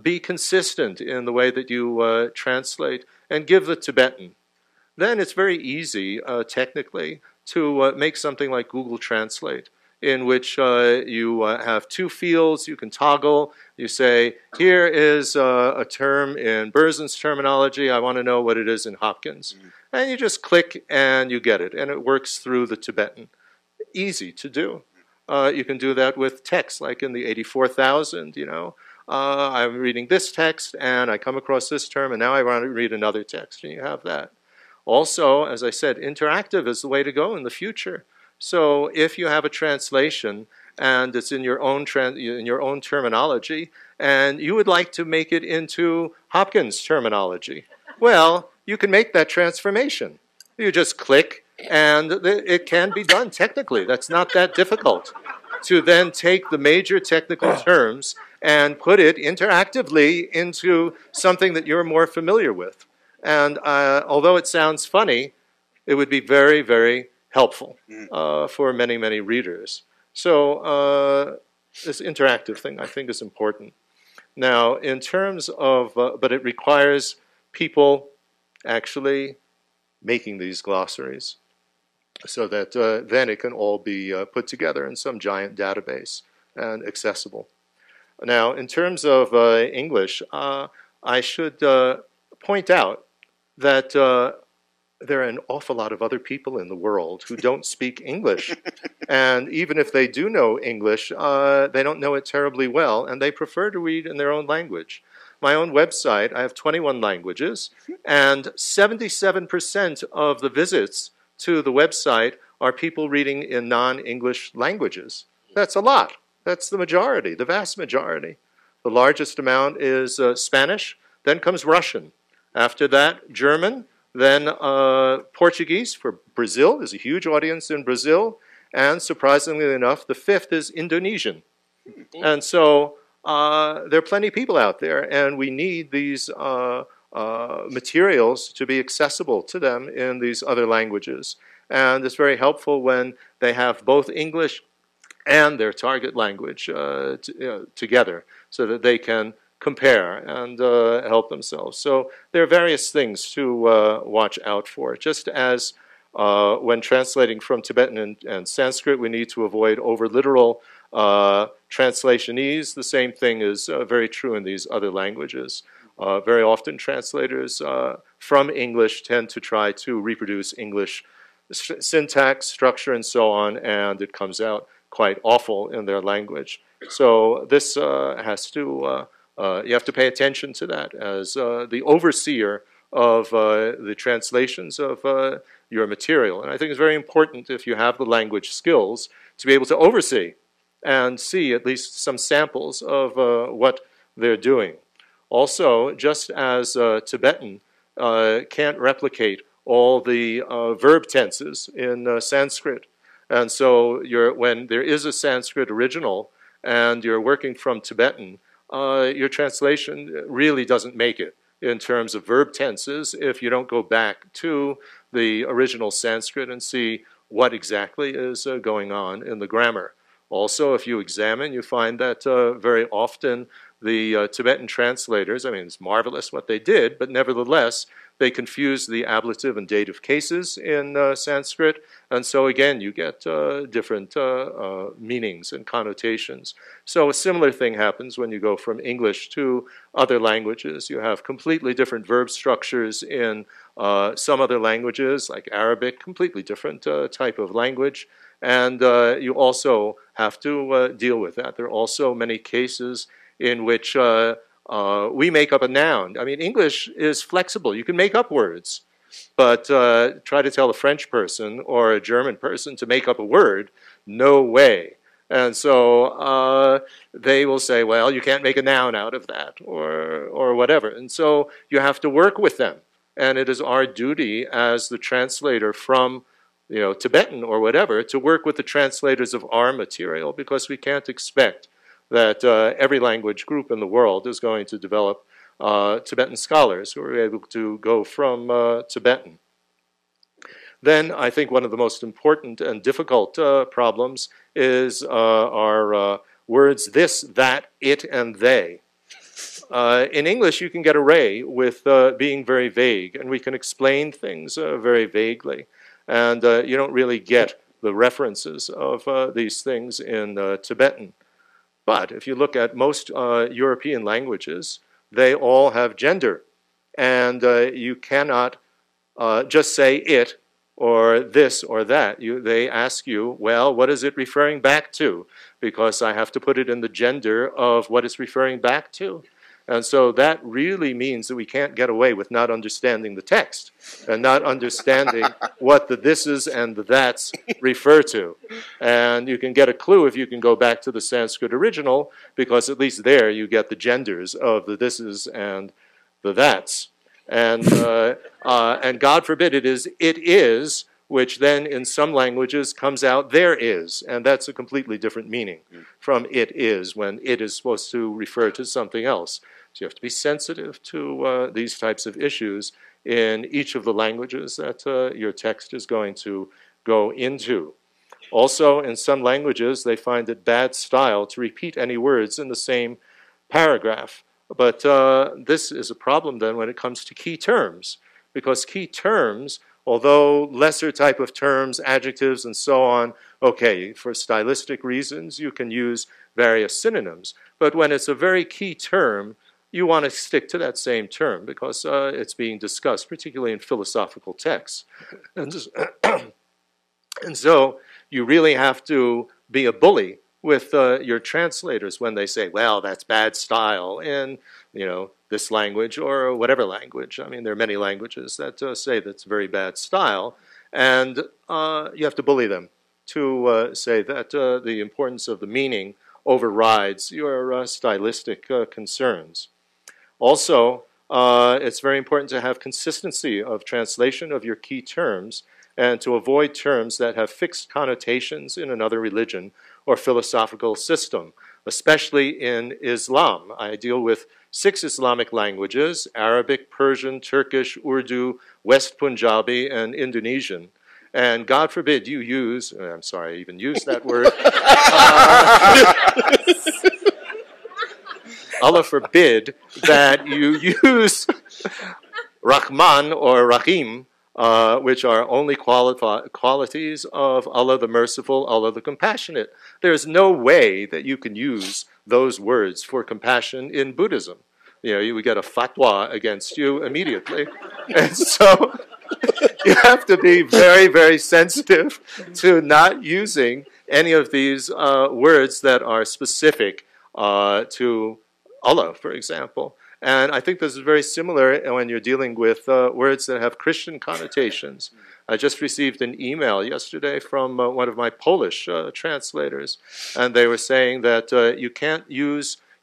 be consistent in the way that you translate, and give the Tibetan, then it's very easy, technically, to make something like Google Translate, in which you have two fields you can toggle. You say, here is a term in Berzin's terminology. I want to know what it is in Hopkins. And you just click and you get it. And it works through the Tibetan. Easy to do. You can do that with text, like in the 84,000, I'm reading this text, and I come across this term, and now I want to read another text, and you have that. Also, as I said, interactive is the way to go in the future. So if you have a translation, and it's in your own terminology, and you would like to make it into Hopkins terminology, well, you can make that transformation. You just click, and it can be done technically. That's not that difficult. To then take the major technical terms and put it interactively into something that you're more familiar with. And although it sounds funny, it would be very, very helpful for many, many readers. So this interactive thing, I think, is important. Now, in terms of, but it requires people actually making these glossaries so that then it can all be put together in some giant database and accessible. Now, in terms of English, I should point out that there are an awful lot of other people in the world who don't speak English. And even if they do know English, they don't know it terribly well, and they prefer to read in their own language. My own website, I have 21 languages, and 77% of the visits to the website are people reading in non-English languages. That's a lot. That's the majority, the vast majority. The largest amount is Spanish, then comes Russian. After that, German, then Portuguese for Brazil. There's a huge audience in Brazil. And surprisingly enough, the fifth is Indonesian. And so there are plenty of people out there, and we need these materials to be accessible to them in these other languages. And it's very helpful when they have both English and their target language together so that they can compare and help themselves. So there are various things to watch out for. Just as when translating from Tibetan and Sanskrit, we need to avoid over-literal translationese. The same thing is very true in these other languages. Very often translators from English tend to try to reproduce English syntax, structure, and so on, and it comes out quite awful in their language. So this has to, you have to pay attention to that as the overseer of the translations of your material. And I think it's very important, if you have the language skills, to be able to oversee and see at least some samples of what they're doing. Also, just as Tibetan can't replicate all the verb tenses in Sanskrit, and so when there is a Sanskrit original and you're working from Tibetan, your translation really doesn't make it in terms of verb tenses if you don't go back to the original Sanskrit and see what exactly is going on in the grammar. Also, if you examine, you find that very often the Tibetan translators, I mean, it's marvelous what they did, but nevertheless, they confuse the ablative and dative cases in Sanskrit, and so again, you get different meanings and connotations. So a similar thing happens when you go from English to other languages. You have completely different verb structures in some other languages, like Arabic, completely different type of language, and you also have to deal with that. There are also many cases in which we make up a noun. I mean, English is flexible. You can make up words, but try to tell a French person or a German person to make up a word, no way. And so they will say, well, you can't make a noun out of that, or whatever. And so you have to work with them. And it is our duty as the translator from Tibetan or whatever to work with the translators of our material, because we can't expect that every language group in the world is going to develop Tibetan scholars who are able to go from Tibetan. Then I think one of the most important and difficult problems is our words this, that, it, and they. In English, you can get away with being very vague, and we can explain things very vaguely. And you don't really get the references of these things in Tibetan. But if you look at most European languages, they all have gender. And you cannot just say it or this or that. They ask you, well, what is it referring back to? Because I have to put it in the gender of what it's referring back to. And so that really means that we can't get away with not understanding the text and not understanding what the thises and the that's refer to. And you can get a clue if you can go back to the Sanskrit original, because at least there you get the genders of the thises and the that's. And God forbid it is, which then in some languages comes out there is, and that's a completely different meaning from it is, when it is supposed to refer to something else. So you have to be sensitive to these types of issues in each of the languages that your text is going to go into. Also, in some languages, they find it bad style to repeat any words in the same paragraph. But this is a problem then when it comes to key terms, because key terms, although lesser type of terms, adjectives, and so on, okay, for stylistic reasons, you can use various synonyms. But when it's a very key term, you want to stick to that same term because it's being discussed, particularly in philosophical texts. And so you really have to be a bully with your translators when they say, well, that's bad style in, this language or whatever language. I mean, there are many languages that say that's very bad style, and you have to bully them to say that the importance of the meaning overrides your stylistic concerns. Also, it's very important to have consistency of translation of your key terms and to avoid terms that have fixed connotations in another religion or philosophical system, especially in Islam. I deal with 6 Islamic languages: Arabic, Persian, Turkish, Urdu, West Punjabi, and Indonesian. And God forbid you use, I'm sorry I even used that word. Allah forbid that you use Rahman or Rahim, which are only qualities of Allah the Merciful, Allah the Compassionate. There's no way that you can use those words for compassion in Buddhism. You would get a fatwa against you immediately. And so you have to be very, very sensitive to not using any of these words that are specific to Allah, for example. And I think this is very similar when you're dealing with words that have Christian connotations. I just received an email yesterday from one of my Polish translators, and they were saying that you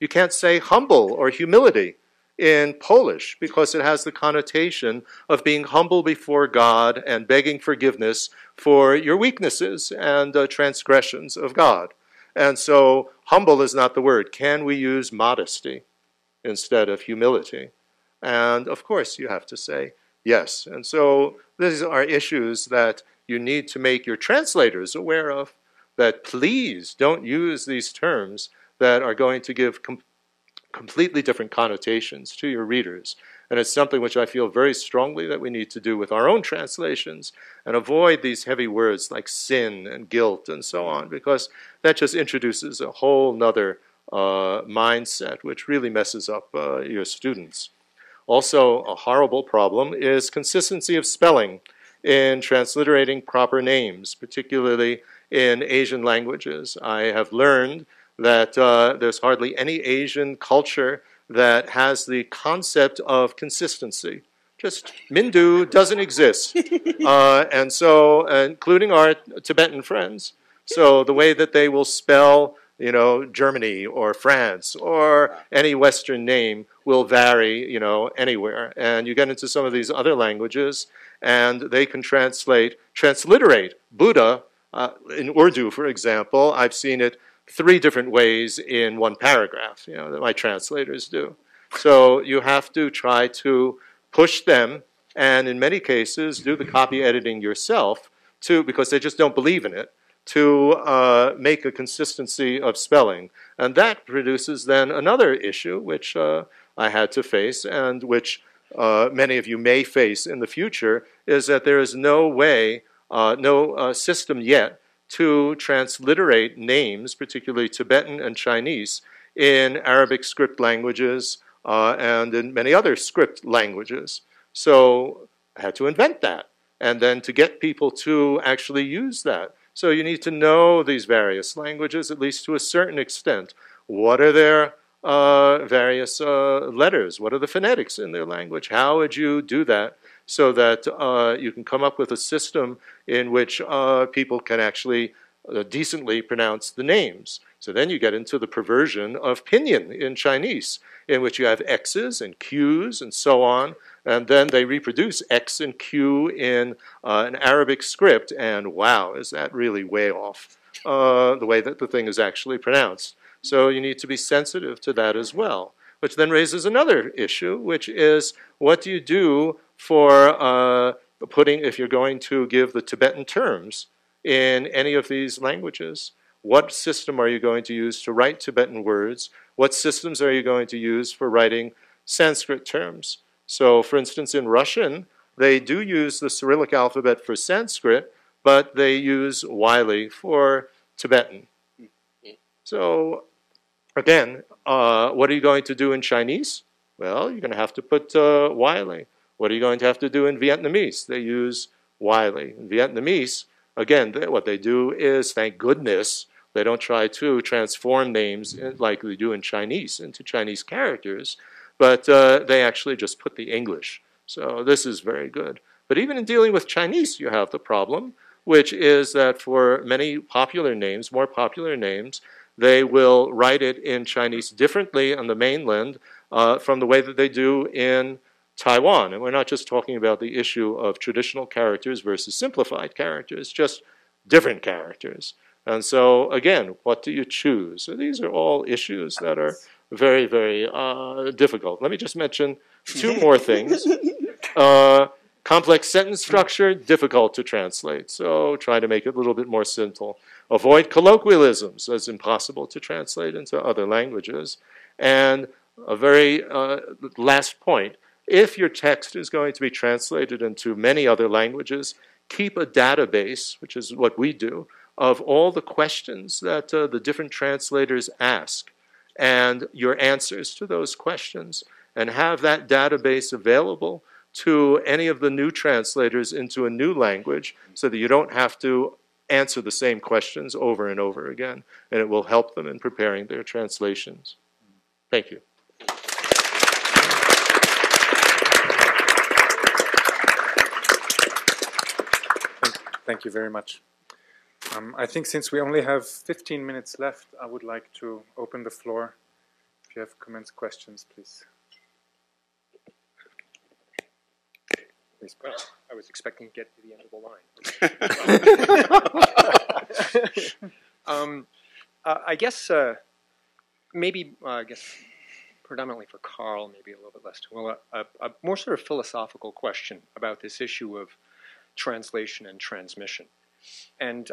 can't say humble or humility in Polish because it has the connotation of being humble before God and begging forgiveness for your weaknesses and transgressions of God. And so humble is not the word. Can we use modesty instead of humility? And of course you have to say yes. And so these are issues that you need to make your translators aware of, that please don't use these terms that are going to give completely different connotations to your readers. And it's something which I feel very strongly that we need to do with our own translations and avoid these heavy words like sin and guilt and so on, because that just introduces a whole nother mindset which really messes up your students. Also, a horrible problem is consistency of spelling in transliterating proper names, particularly in Asian languages. I have learned that there's hardly any Asian culture that has the concept of consistency. Just Mindu doesn't exist. And so, including our Tibetan friends. So the way that they will spell, Germany or France or any Western name will vary, anywhere. And you get into some of these other languages and they can transliterate Buddha in Urdu, for example. I've seen it 3 different ways in one paragraph, that my translators do. So you have to try to push them, and in many cases, do the copy editing yourself, because they just don't believe in it, to make a consistency of spelling. And that produces then another issue, which I had to face, and which many of you may face in the future, is that there is no way, no system yet to transliterate names, particularly Tibetan and Chinese, in Arabic script languages and in many other script languages. So I had to invent that. and then to get people to actually use that. So you need to know these various languages, at least to a certain extent. What are their various letters? What are the phonetics in their language? How would you do that so that you can come up with a system in which people can actually decently pronounce the names? So then you get into the perversion of pinyin in Chinese, in which you have X's and Q's and so on, and then they reproduce X and Q in an Arabic script, and wow, is that really way off the way that the thing is actually pronounced. So you need to be sensitive to that as well, which then raises another issue, which is what do you do for if you're going to give the Tibetan terms in any of these languages? What system are you going to use to write Tibetan words? What systems are you going to use for writing Sanskrit terms? So, for instance, in Russian, they do use the Cyrillic alphabet for Sanskrit, but they use Wylie for Tibetan. So, again, what are you going to do in Chinese? Well, you're going to have to put Wylie. What are you going to have to do in Vietnamese? They use Wylie. In Vietnamese, again, what they do is, thank goodness, they don't try to transform names like they do in Chinese into Chinese characters, but they actually just put the English. So this is very good. But even in dealing with Chinese, you have the problem, which is that for many popular names, more popular names, they will write it in Chinese differently on the mainland from the way that they do in Taiwan. And we're not just talking about the issue of traditional characters versus simplified characters, just different characters. And so, again, what do you choose? So these are all issues that are very, very difficult. Let me just mention two more things. Complex sentence structure, difficult to translate. So try to make it a little bit more simple. Avoid colloquialisms, as impossible to translate into other languages. And a very last point, if your text is going to be translated into many other languages, keep a database, which is what we do, of all the questions that the different translators ask and your answers to those questions, and have that database available to any of the new translators into a new language so that you don't have to answer the same questions over and over again, and it will help them in preparing their translations. Thank you. Thank you very much. I think since we only have 15 minutes left, I would like to open the floor. If you have comments, questions, please. Well, I was expecting to get to the end of the line. I guess maybe predominantly for Carl, maybe a little bit less to Willa, a more sort of philosophical question about this issue of translation and transmission. And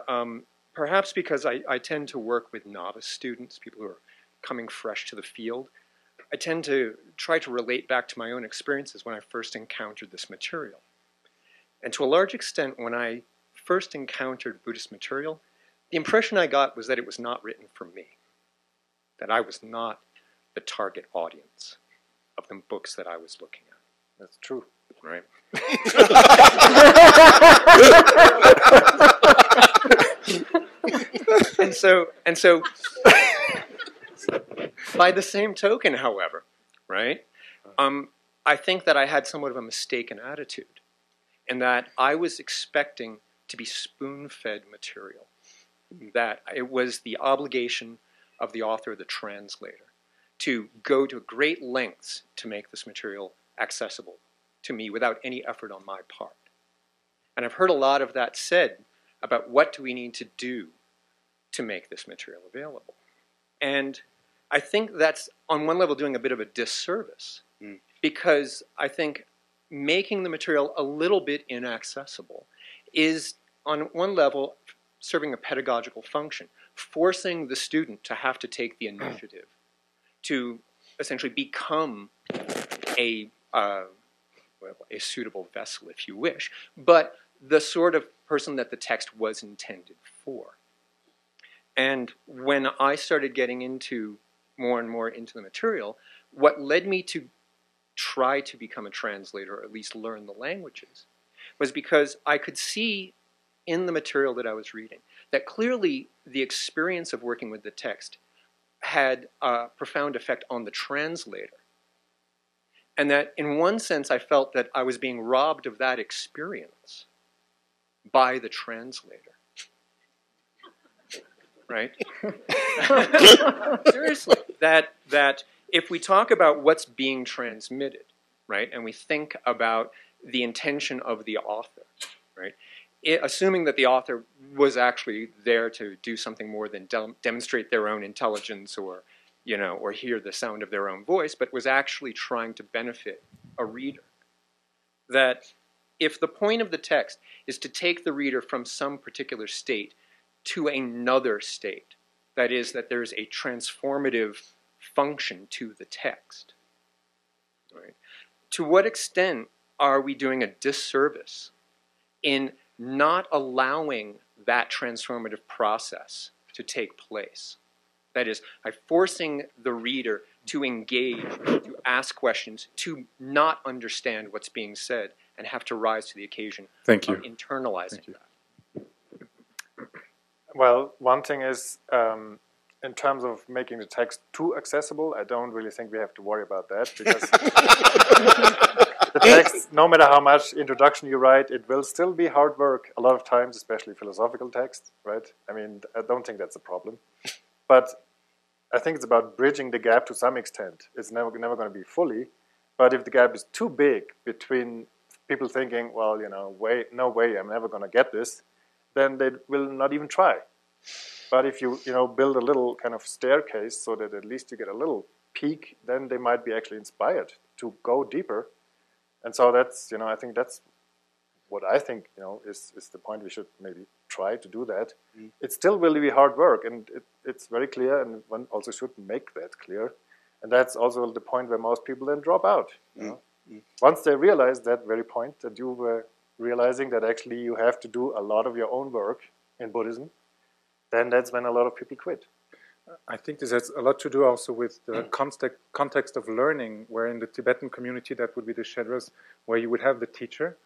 perhaps because I tend to work with novice students, people who are coming fresh to the field, I tend to try to relate back to my own experiences when I first encountered this material. And to a large extent, when I first encountered Buddhist material, the impression I got was that it was not written for me, that I was not the target audience of the books that I was looking at. That's true. Right. and so by the same token, however, right, I think that I had somewhat of a mistaken attitude in that I was expecting to be spoon-fed material, that it was the obligation of the author, the translator, to go to great lengths to make this material accessible to me without any effort on my part. And I've heard a lot of that said about what do we need to do to make this material available. And I think that's, on one level, doing a bit of a disservice, because I think making the material a little bit inaccessible is, on one level, serving a pedagogical function, forcing the student to have to take the initiative to essentially become a suitable vessel, if you wish, but the sort of person that the text was intended for. And when I started getting into more and more into the material, what led me to try to become a translator, or at least learn the languages, was because I could see in the material that I was reading that clearly the experience of working with the text had a profound effect on the translator. And that in one sense I felt that I was being robbed of that experience by the translator. Right? Seriously, that if we talk about what's being transmitted, right, and we think about the intention of the author, right, assuming that the author was actually there to do something more than demonstrate their own intelligence or, you know, or hear the sound of their own voice, but was actually trying to benefit a reader, that if the point of the text is to take the reader from some particular state to another state, that is, that there's a transformative function to the text, right? To what extent are we doing a disservice in not allowing that transformative process to take place? That is, by forcing the reader to engage, to ask questions, to not understand what's being said, and have to rise to the occasion of internalizing that. Well, one thing is, in terms of making the text too accessible, I don't really think we have to worry about that, because the text, no matter how much introduction you write, it will still be hard work a lot of times, especially philosophical text, right? I mean, I don't think that's a problem. But I think it's about bridging the gap to some extent. It's never going to be fully, but if the gap is too big between people thinking, well, you know, no way, I'm never going to get this, then they will not even try. But if you build a little kind of staircase so that at least you get a little peak, then they might be actually inspired to go deeper. And so that's, I think that's what I think, is the point. We should maybe try to do that. Mm. It still will be hard work, and it's very clear, and one also should make that clear. And that's also the point where most people then drop out. Once they realize that very point that you were realizing, that actually you have to do a lot of your own work in Buddhism, then that's when a lot of people quit. I think this has a lot to do also with the context of learning, where in the Tibetan community that would be the Shedras, where you would have the teacher.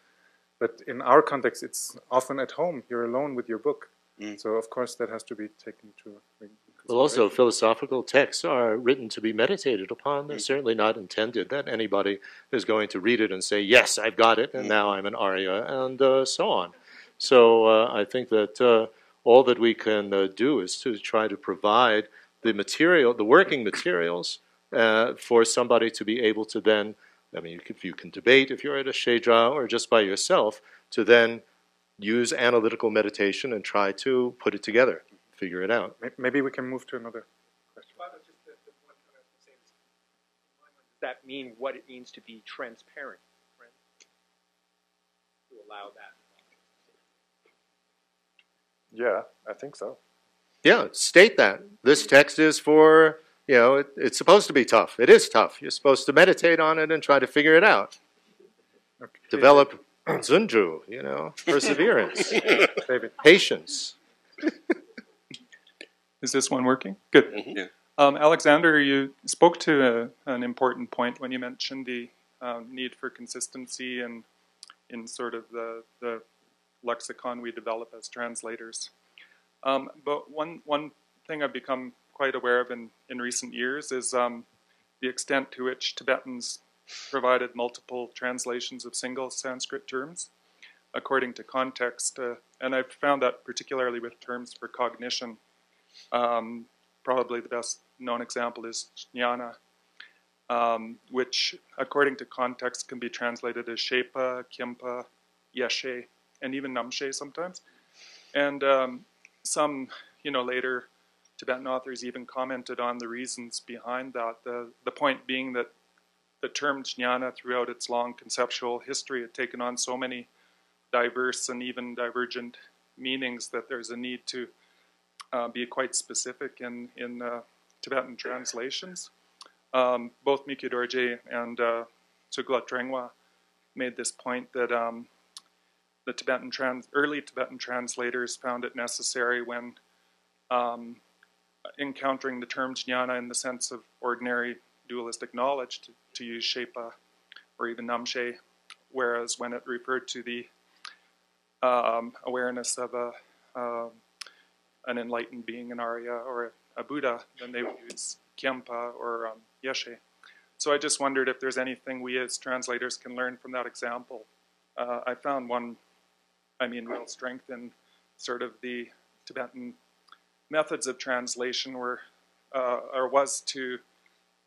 But in our context, it's often at home. You're alone with your book. Mm. So, of course, that has to be taken into consideration. Well, also, philosophical texts are written to be meditated upon. They're certainly not intended that anybody is going to read it and say, yes, I've got it, and now I'm an Arya, and so on. So I think that all that we can do is to try to provide the material, the working materials, for somebody to be able to then, I mean, if you can debate, if you're at a Shedra or just by yourself, to then use analytical meditation and try to put it together, figure it out. Maybe we can move to another question. Well, just the one comment I was going to say is, does that mean what it means to be transparent, right? To allow that. Yeah, I think so. Yeah, state that. This text is for, it's supposed to be tough. It is tough. You're supposed to meditate on it and try to figure it out. Okay. Develop zunju, perseverance, patience. Is this one working? Good. Mm-hmm. Yeah. Alexander, you spoke to an important point when you mentioned the need for consistency and in sort of the lexicon we develop as translators. But one thing I've become quite aware of in recent years is the extent to which Tibetans provided multiple translations of single Sanskrit terms according to context. And I've found that particularly with terms for cognition. Probably the best known example is jnana, which according to context can be translated as shepa, kimpa, yeshe, and even namshe sometimes. And some, later Tibetan authors even commented on the reasons behind that. The point being that the term jnana throughout its long conceptual history had taken on so many diverse and even divergent meanings that there's a need to be quite specific in Tibetan translations. Both Mikyu Dorje and Tsugla Trengwa made this point that the early Tibetan translators found it necessary when encountering the term jnana in the sense of ordinary dualistic knowledge to use shepa or even namshe, whereas when it referred to the awareness of an enlightened being, an Arya, or a Buddha, then they would use Khyampa or Yeshe. So I just wondered if there's anything we as translators can learn from that example. I found one, real strength in sort of the Tibetan methods of translation was to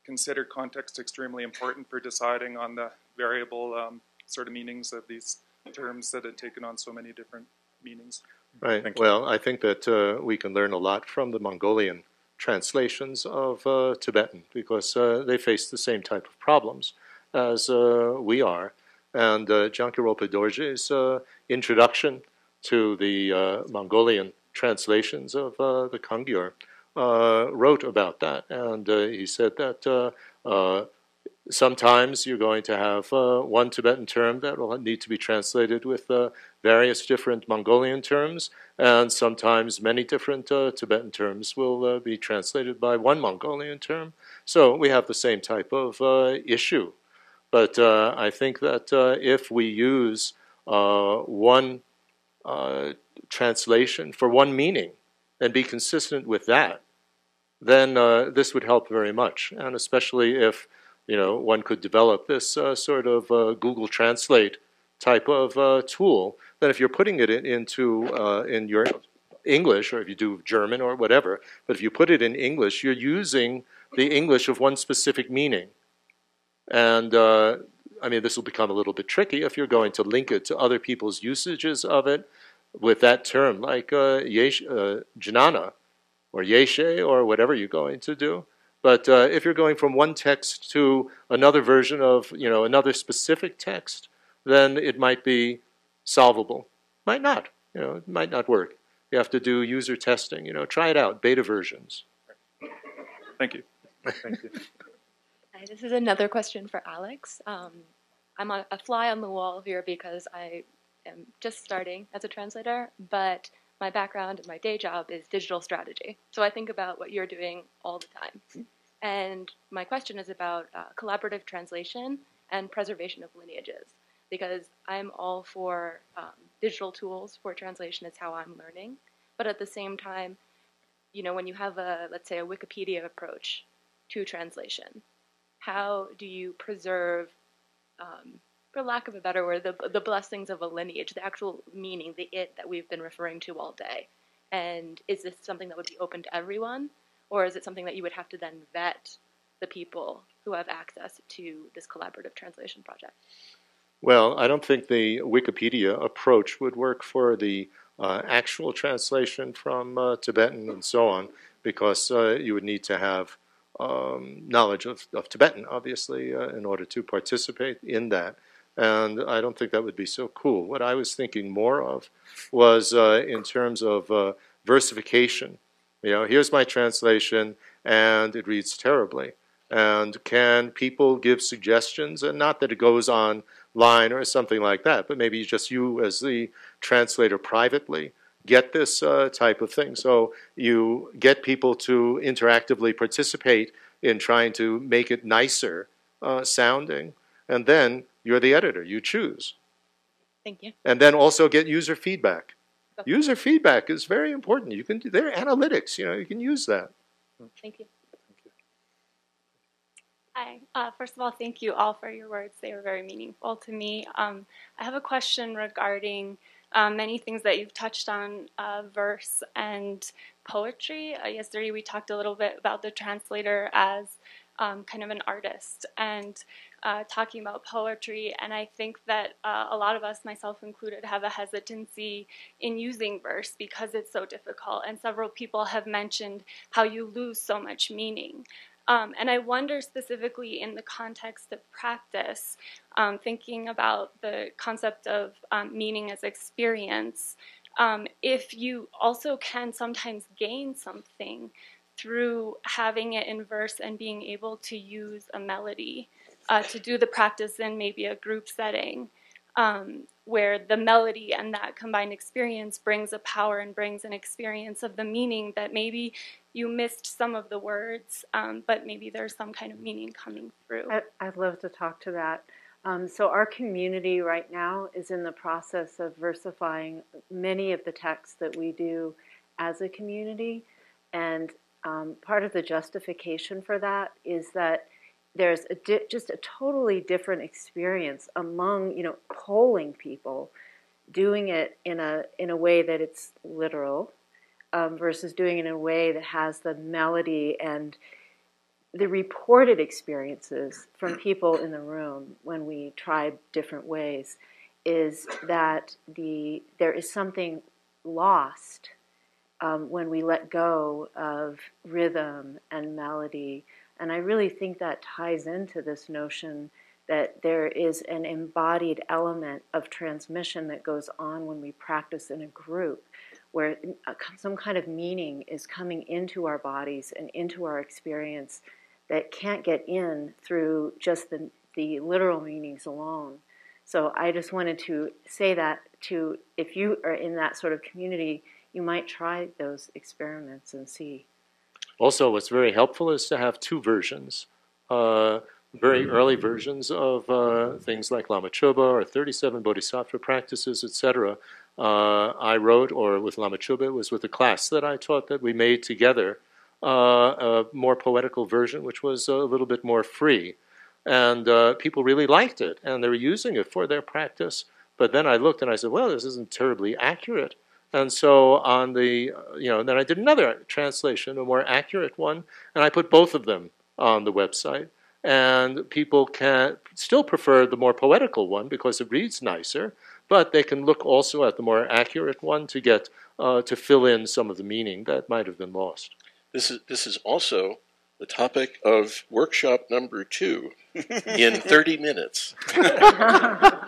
consider context extremely important for deciding on the variable sort of meanings of these terms that had taken on so many different meanings. Right. Well, I think that we can learn a lot from the Mongolian translations of Tibetan because they face the same type of problems as we are. And Jangkya Rinpoche Dorje's introduction to the Mongolian translations of the Kangyur wrote about that. And he said that sometimes you're going to have one Tibetan term that will need to be translated with various different Mongolian terms, and sometimes many different Tibetan terms will be translated by one Mongolian term. So we have the same type of issue. But I think that if we use one translation for one meaning and be consistent with that, then this would help very much. And especially if one could develop this sort of Google Translate type of tool, then if you're putting it into in your English, or if you do German or whatever, but if you put it in English, you're using the English of one specific meaning. And this will become a little bit tricky if you're going to link it to other people's usages of it with that term, like jnana or yeshe or whatever you're going to do. But if you're going from one text to another version of another specific text, then it might be solvable. Might not. It might not work. You have to do user testing. Try it out. Beta versions. Thank you. Thank you. Hi, this is another question for Alex. I'm a fly on the wall here because I am just starting as a translator, but my background and my day job is digital strategy. So I think about what you're doing all the time. And my question is about collaborative translation and preservation of lineages, because I'm all for digital tools for translation. It's how I'm learning. But at the same time, when you have let's say a Wikipedia approach to translation, how do you preserve, for lack of a better word, the blessings of a lineage, the actual meaning, the it that we've been referring to all day? And is this something that would be open to everyone? Or is it something that you would have to then vet the people who have access to this collaborative translation project? Well, I don't think the Wikipedia approach would work for the actual translation from Tibetan and so on, because you would need to have knowledge of Tibetan, obviously, in order to participate in that. And I don't think that would be so cool. What I was thinking more of was in terms of versification. Here's my translation, and it reads terribly. And can people give suggestions? And not that it goes online or something like that, but maybe just you as the translator privately get this type of thing. So you get people to interactively participate in trying to make it nicer sounding. And then you're the editor. You choose. Thank you. And then also get user feedback. User feedback is very important. You can do their analytics. You can use that. Thank you. Hi. First of all, thank you all for your words. They were very meaningful to me. I have a question regarding many things that you've touched on, verse and poetry. Yesterday we talked a little bit about the translator as kind of an artist and talking about poetry, and I think that a lot of us, myself included, have a hesitancy in using verse because it's so difficult, and several people have mentioned how you lose so much meaning. And I wonder specifically in the context of practice, thinking about the concept of meaning as experience, if you also can sometimes gain something through having it in verse and being able to use a melody to do the practice in maybe a group setting, where the melody and that combined experience brings a power and brings an experience of the meaning that maybe you missed some of the words, but maybe there's some kind of meaning coming through. I'd love to talk to that. So our community right now is in the process of versifying many of the texts that we do as a community. And part of the justification for that is that there's just a totally different experience among, polling people, doing it in a way that it's literal versus doing it in a way that has the melody and the reported experiences from people in the room when we try different ways is that there is something lost when we let go of rhythm and melody. And I really think that ties into this notion that there is an embodied element of transmission that goes on when we practice in a group, where some kind of meaning is coming into our bodies and into our experience that can't get in through just the literal meanings alone. So I just wanted to say that if you are in that sort of community, you might try those experiments and see. Also, what's very helpful is to have two versions. Very early versions of things like Lama Choba or 37 Bodhisattva practices, etc. I wrote, or with Lama Choba, it was with a class that I taught that we made together, a more poetical version, which was a little bit more free. And people really liked it, and they were using it for their practice. But then I looked and I said, well, this isn't terribly accurate. And so on the, then I did another translation, a more accurate one, and I put both of them on the website. And people can still prefer the more poetical one because it reads nicer, but they can look also at the more accurate one to get to fill in some of the meaning that might have been lost. This is also the topic of workshop number 2 in 30 minutes.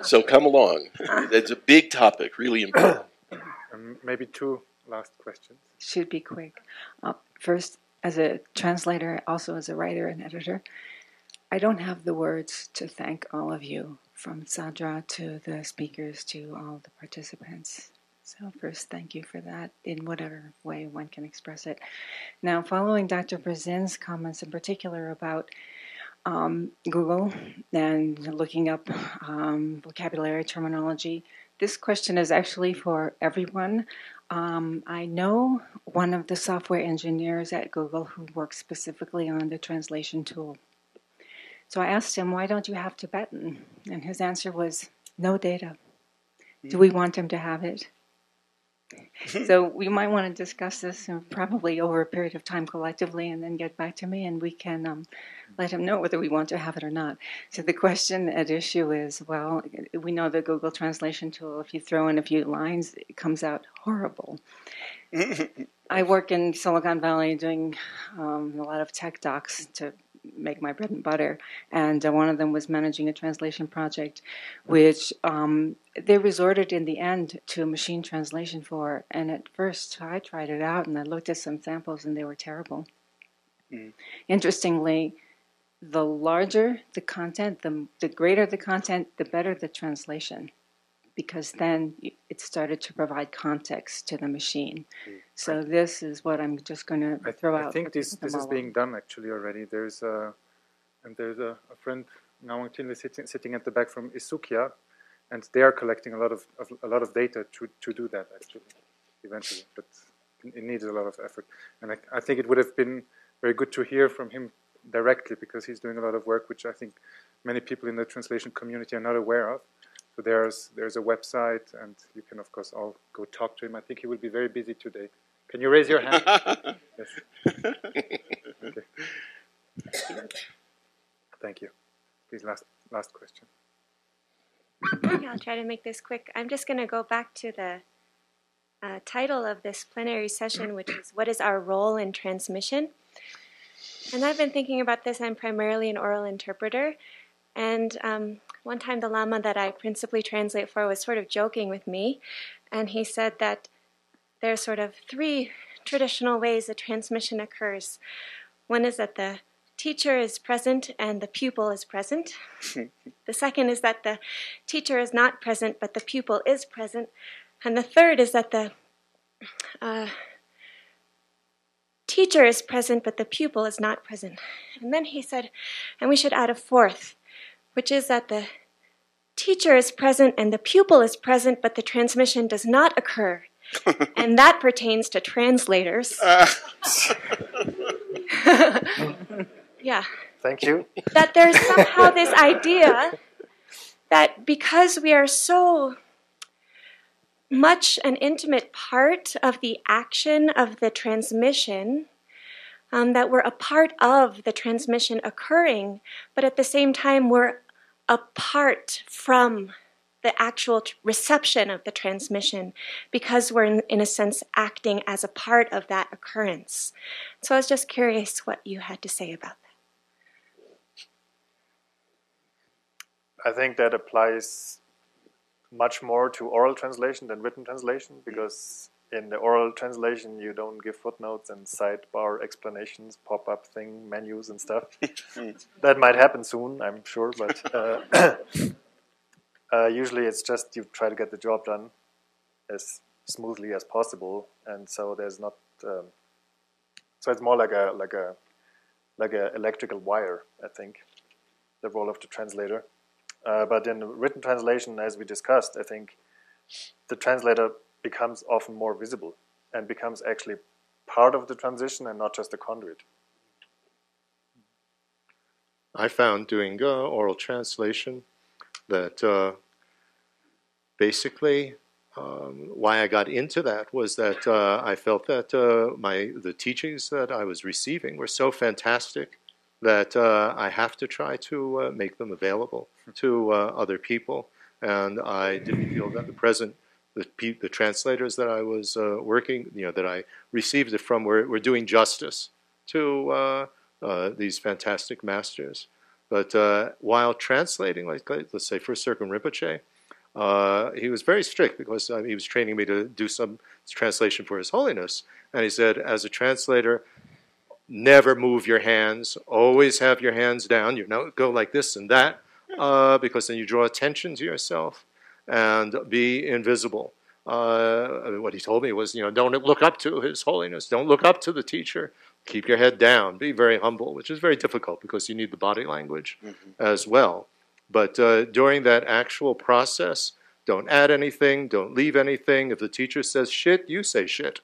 So come along. It's a big topic, really important. Maybe 2 last questions. Should be quick. First, as a translator, also as a writer and editor, I don't have the words to thank all of you, from Sadra to the speakers to all the participants. So first, thank you for that in whatever way one can express it. Now, following Dr. Brazin's comments in particular about Google and looking up vocabulary terminology, this question is actually for everyone. I know one of the software engineers at Google who works specifically on the translation tool. So I asked him, why don't you have Tibetan? And his answer was, no data. Do we want him to have it? So we might want to discuss this probably over a period of time collectively and then get back to me, and we can let him know whether we want to have it or not. So the question at issue is, well, we know the Google translation tool, if you throw in a few lines, it comes out horrible. I work in Silicon Valley doing a lot of tech docs to make my bread and butter, and one of them was managing a translation project, which they resorted in the end to a machine translation for. And at first, I tried it out, and I looked at some samples, and they were terrible. Interestingly, the larger the content, the greater the content, the better the translation, because then it started to provide context to the machine. So this is what I'm just going to throw out. I think this is being done actually already. There's a friend now sitting at the back from Isukia, and they are collecting a lot of data to do that actually eventually. But it needs a lot of effort, and I think it would have been very good to hear from him directly, because he's doing a lot of work which I think many people in the translation community are not aware of. So there's a website, and you can of course all go talk to him. I think he will be very busy today. Can you raise your hand? Yes. Okay. Thank you. Please, last question. I'll try to make this quick. I'm just going to go back to the title of this plenary session, which is "What is our role in transmission?" And I've been thinking about this. I'm primarily an oral interpreter, and one time the Lama that I principally translate for was sort of joking with me, and he said that there's sort of 3 traditional ways that transmission occurs. One is that the teacher is present and the pupil is present. The second is that the teacher is not present but the pupil is present. And the third is that the teacher is present but the pupil is not present. And then he said, and we should add a fourth, which is that the teacher is present and the pupil is present, but the transmission does not occur. And that pertains to translators. Yeah. Thank you. That there's somehow this idea that because we are so much an intimate part of the action of the transmission, that we're a part of the transmission occurring, but at the same time we're apart from the actual reception of the transmission because we're, in a sense, acting as a part of that occurrence. So I was just curious what you had to say about that. I think that applies much more to oral translation than written translation, because in the oral translation you don't give footnotes and sidebar explanations, pop-up thing, menus and stuff. That might happen soon, I'm sure, but usually it's just you try to get the job done as smoothly as possible, and so there's not. So it's more like a electrical wire, I think, the role of the translator. But in written translation, as we discussed, I think the translator becomes often more visible and becomes actually part of the transition and not just a conduit. I found doing oral translation that basically why I got into that was that I felt that the teachings that I was receiving were so fantastic that I have to try to make them available to other people. And I didn't feel that the translators that I was working, that I received it from were doing justice to these fantastic masters. But while translating, like let's say for Serkan Rinpoche, he was very strict because he was training me to do some translation for His Holiness. And he said, as a translator, never move your hands. Always have your hands down. Go like this and that, because then you draw attention to yourself and be invisible. What he told me was, don't look up to His Holiness. Don't look up to the teacher. Keep your head down. Be very humble, which is very difficult because you need the body language as well. But during that actual process, don't add anything. Don't leave anything. If the teacher says shit, you say shit.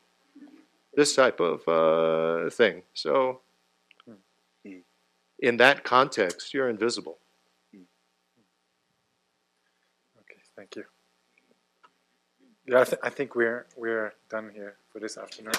This type of thing. So in that context, you're invisible. Okay, thank you. Yeah, I think we're done here for this afternoon.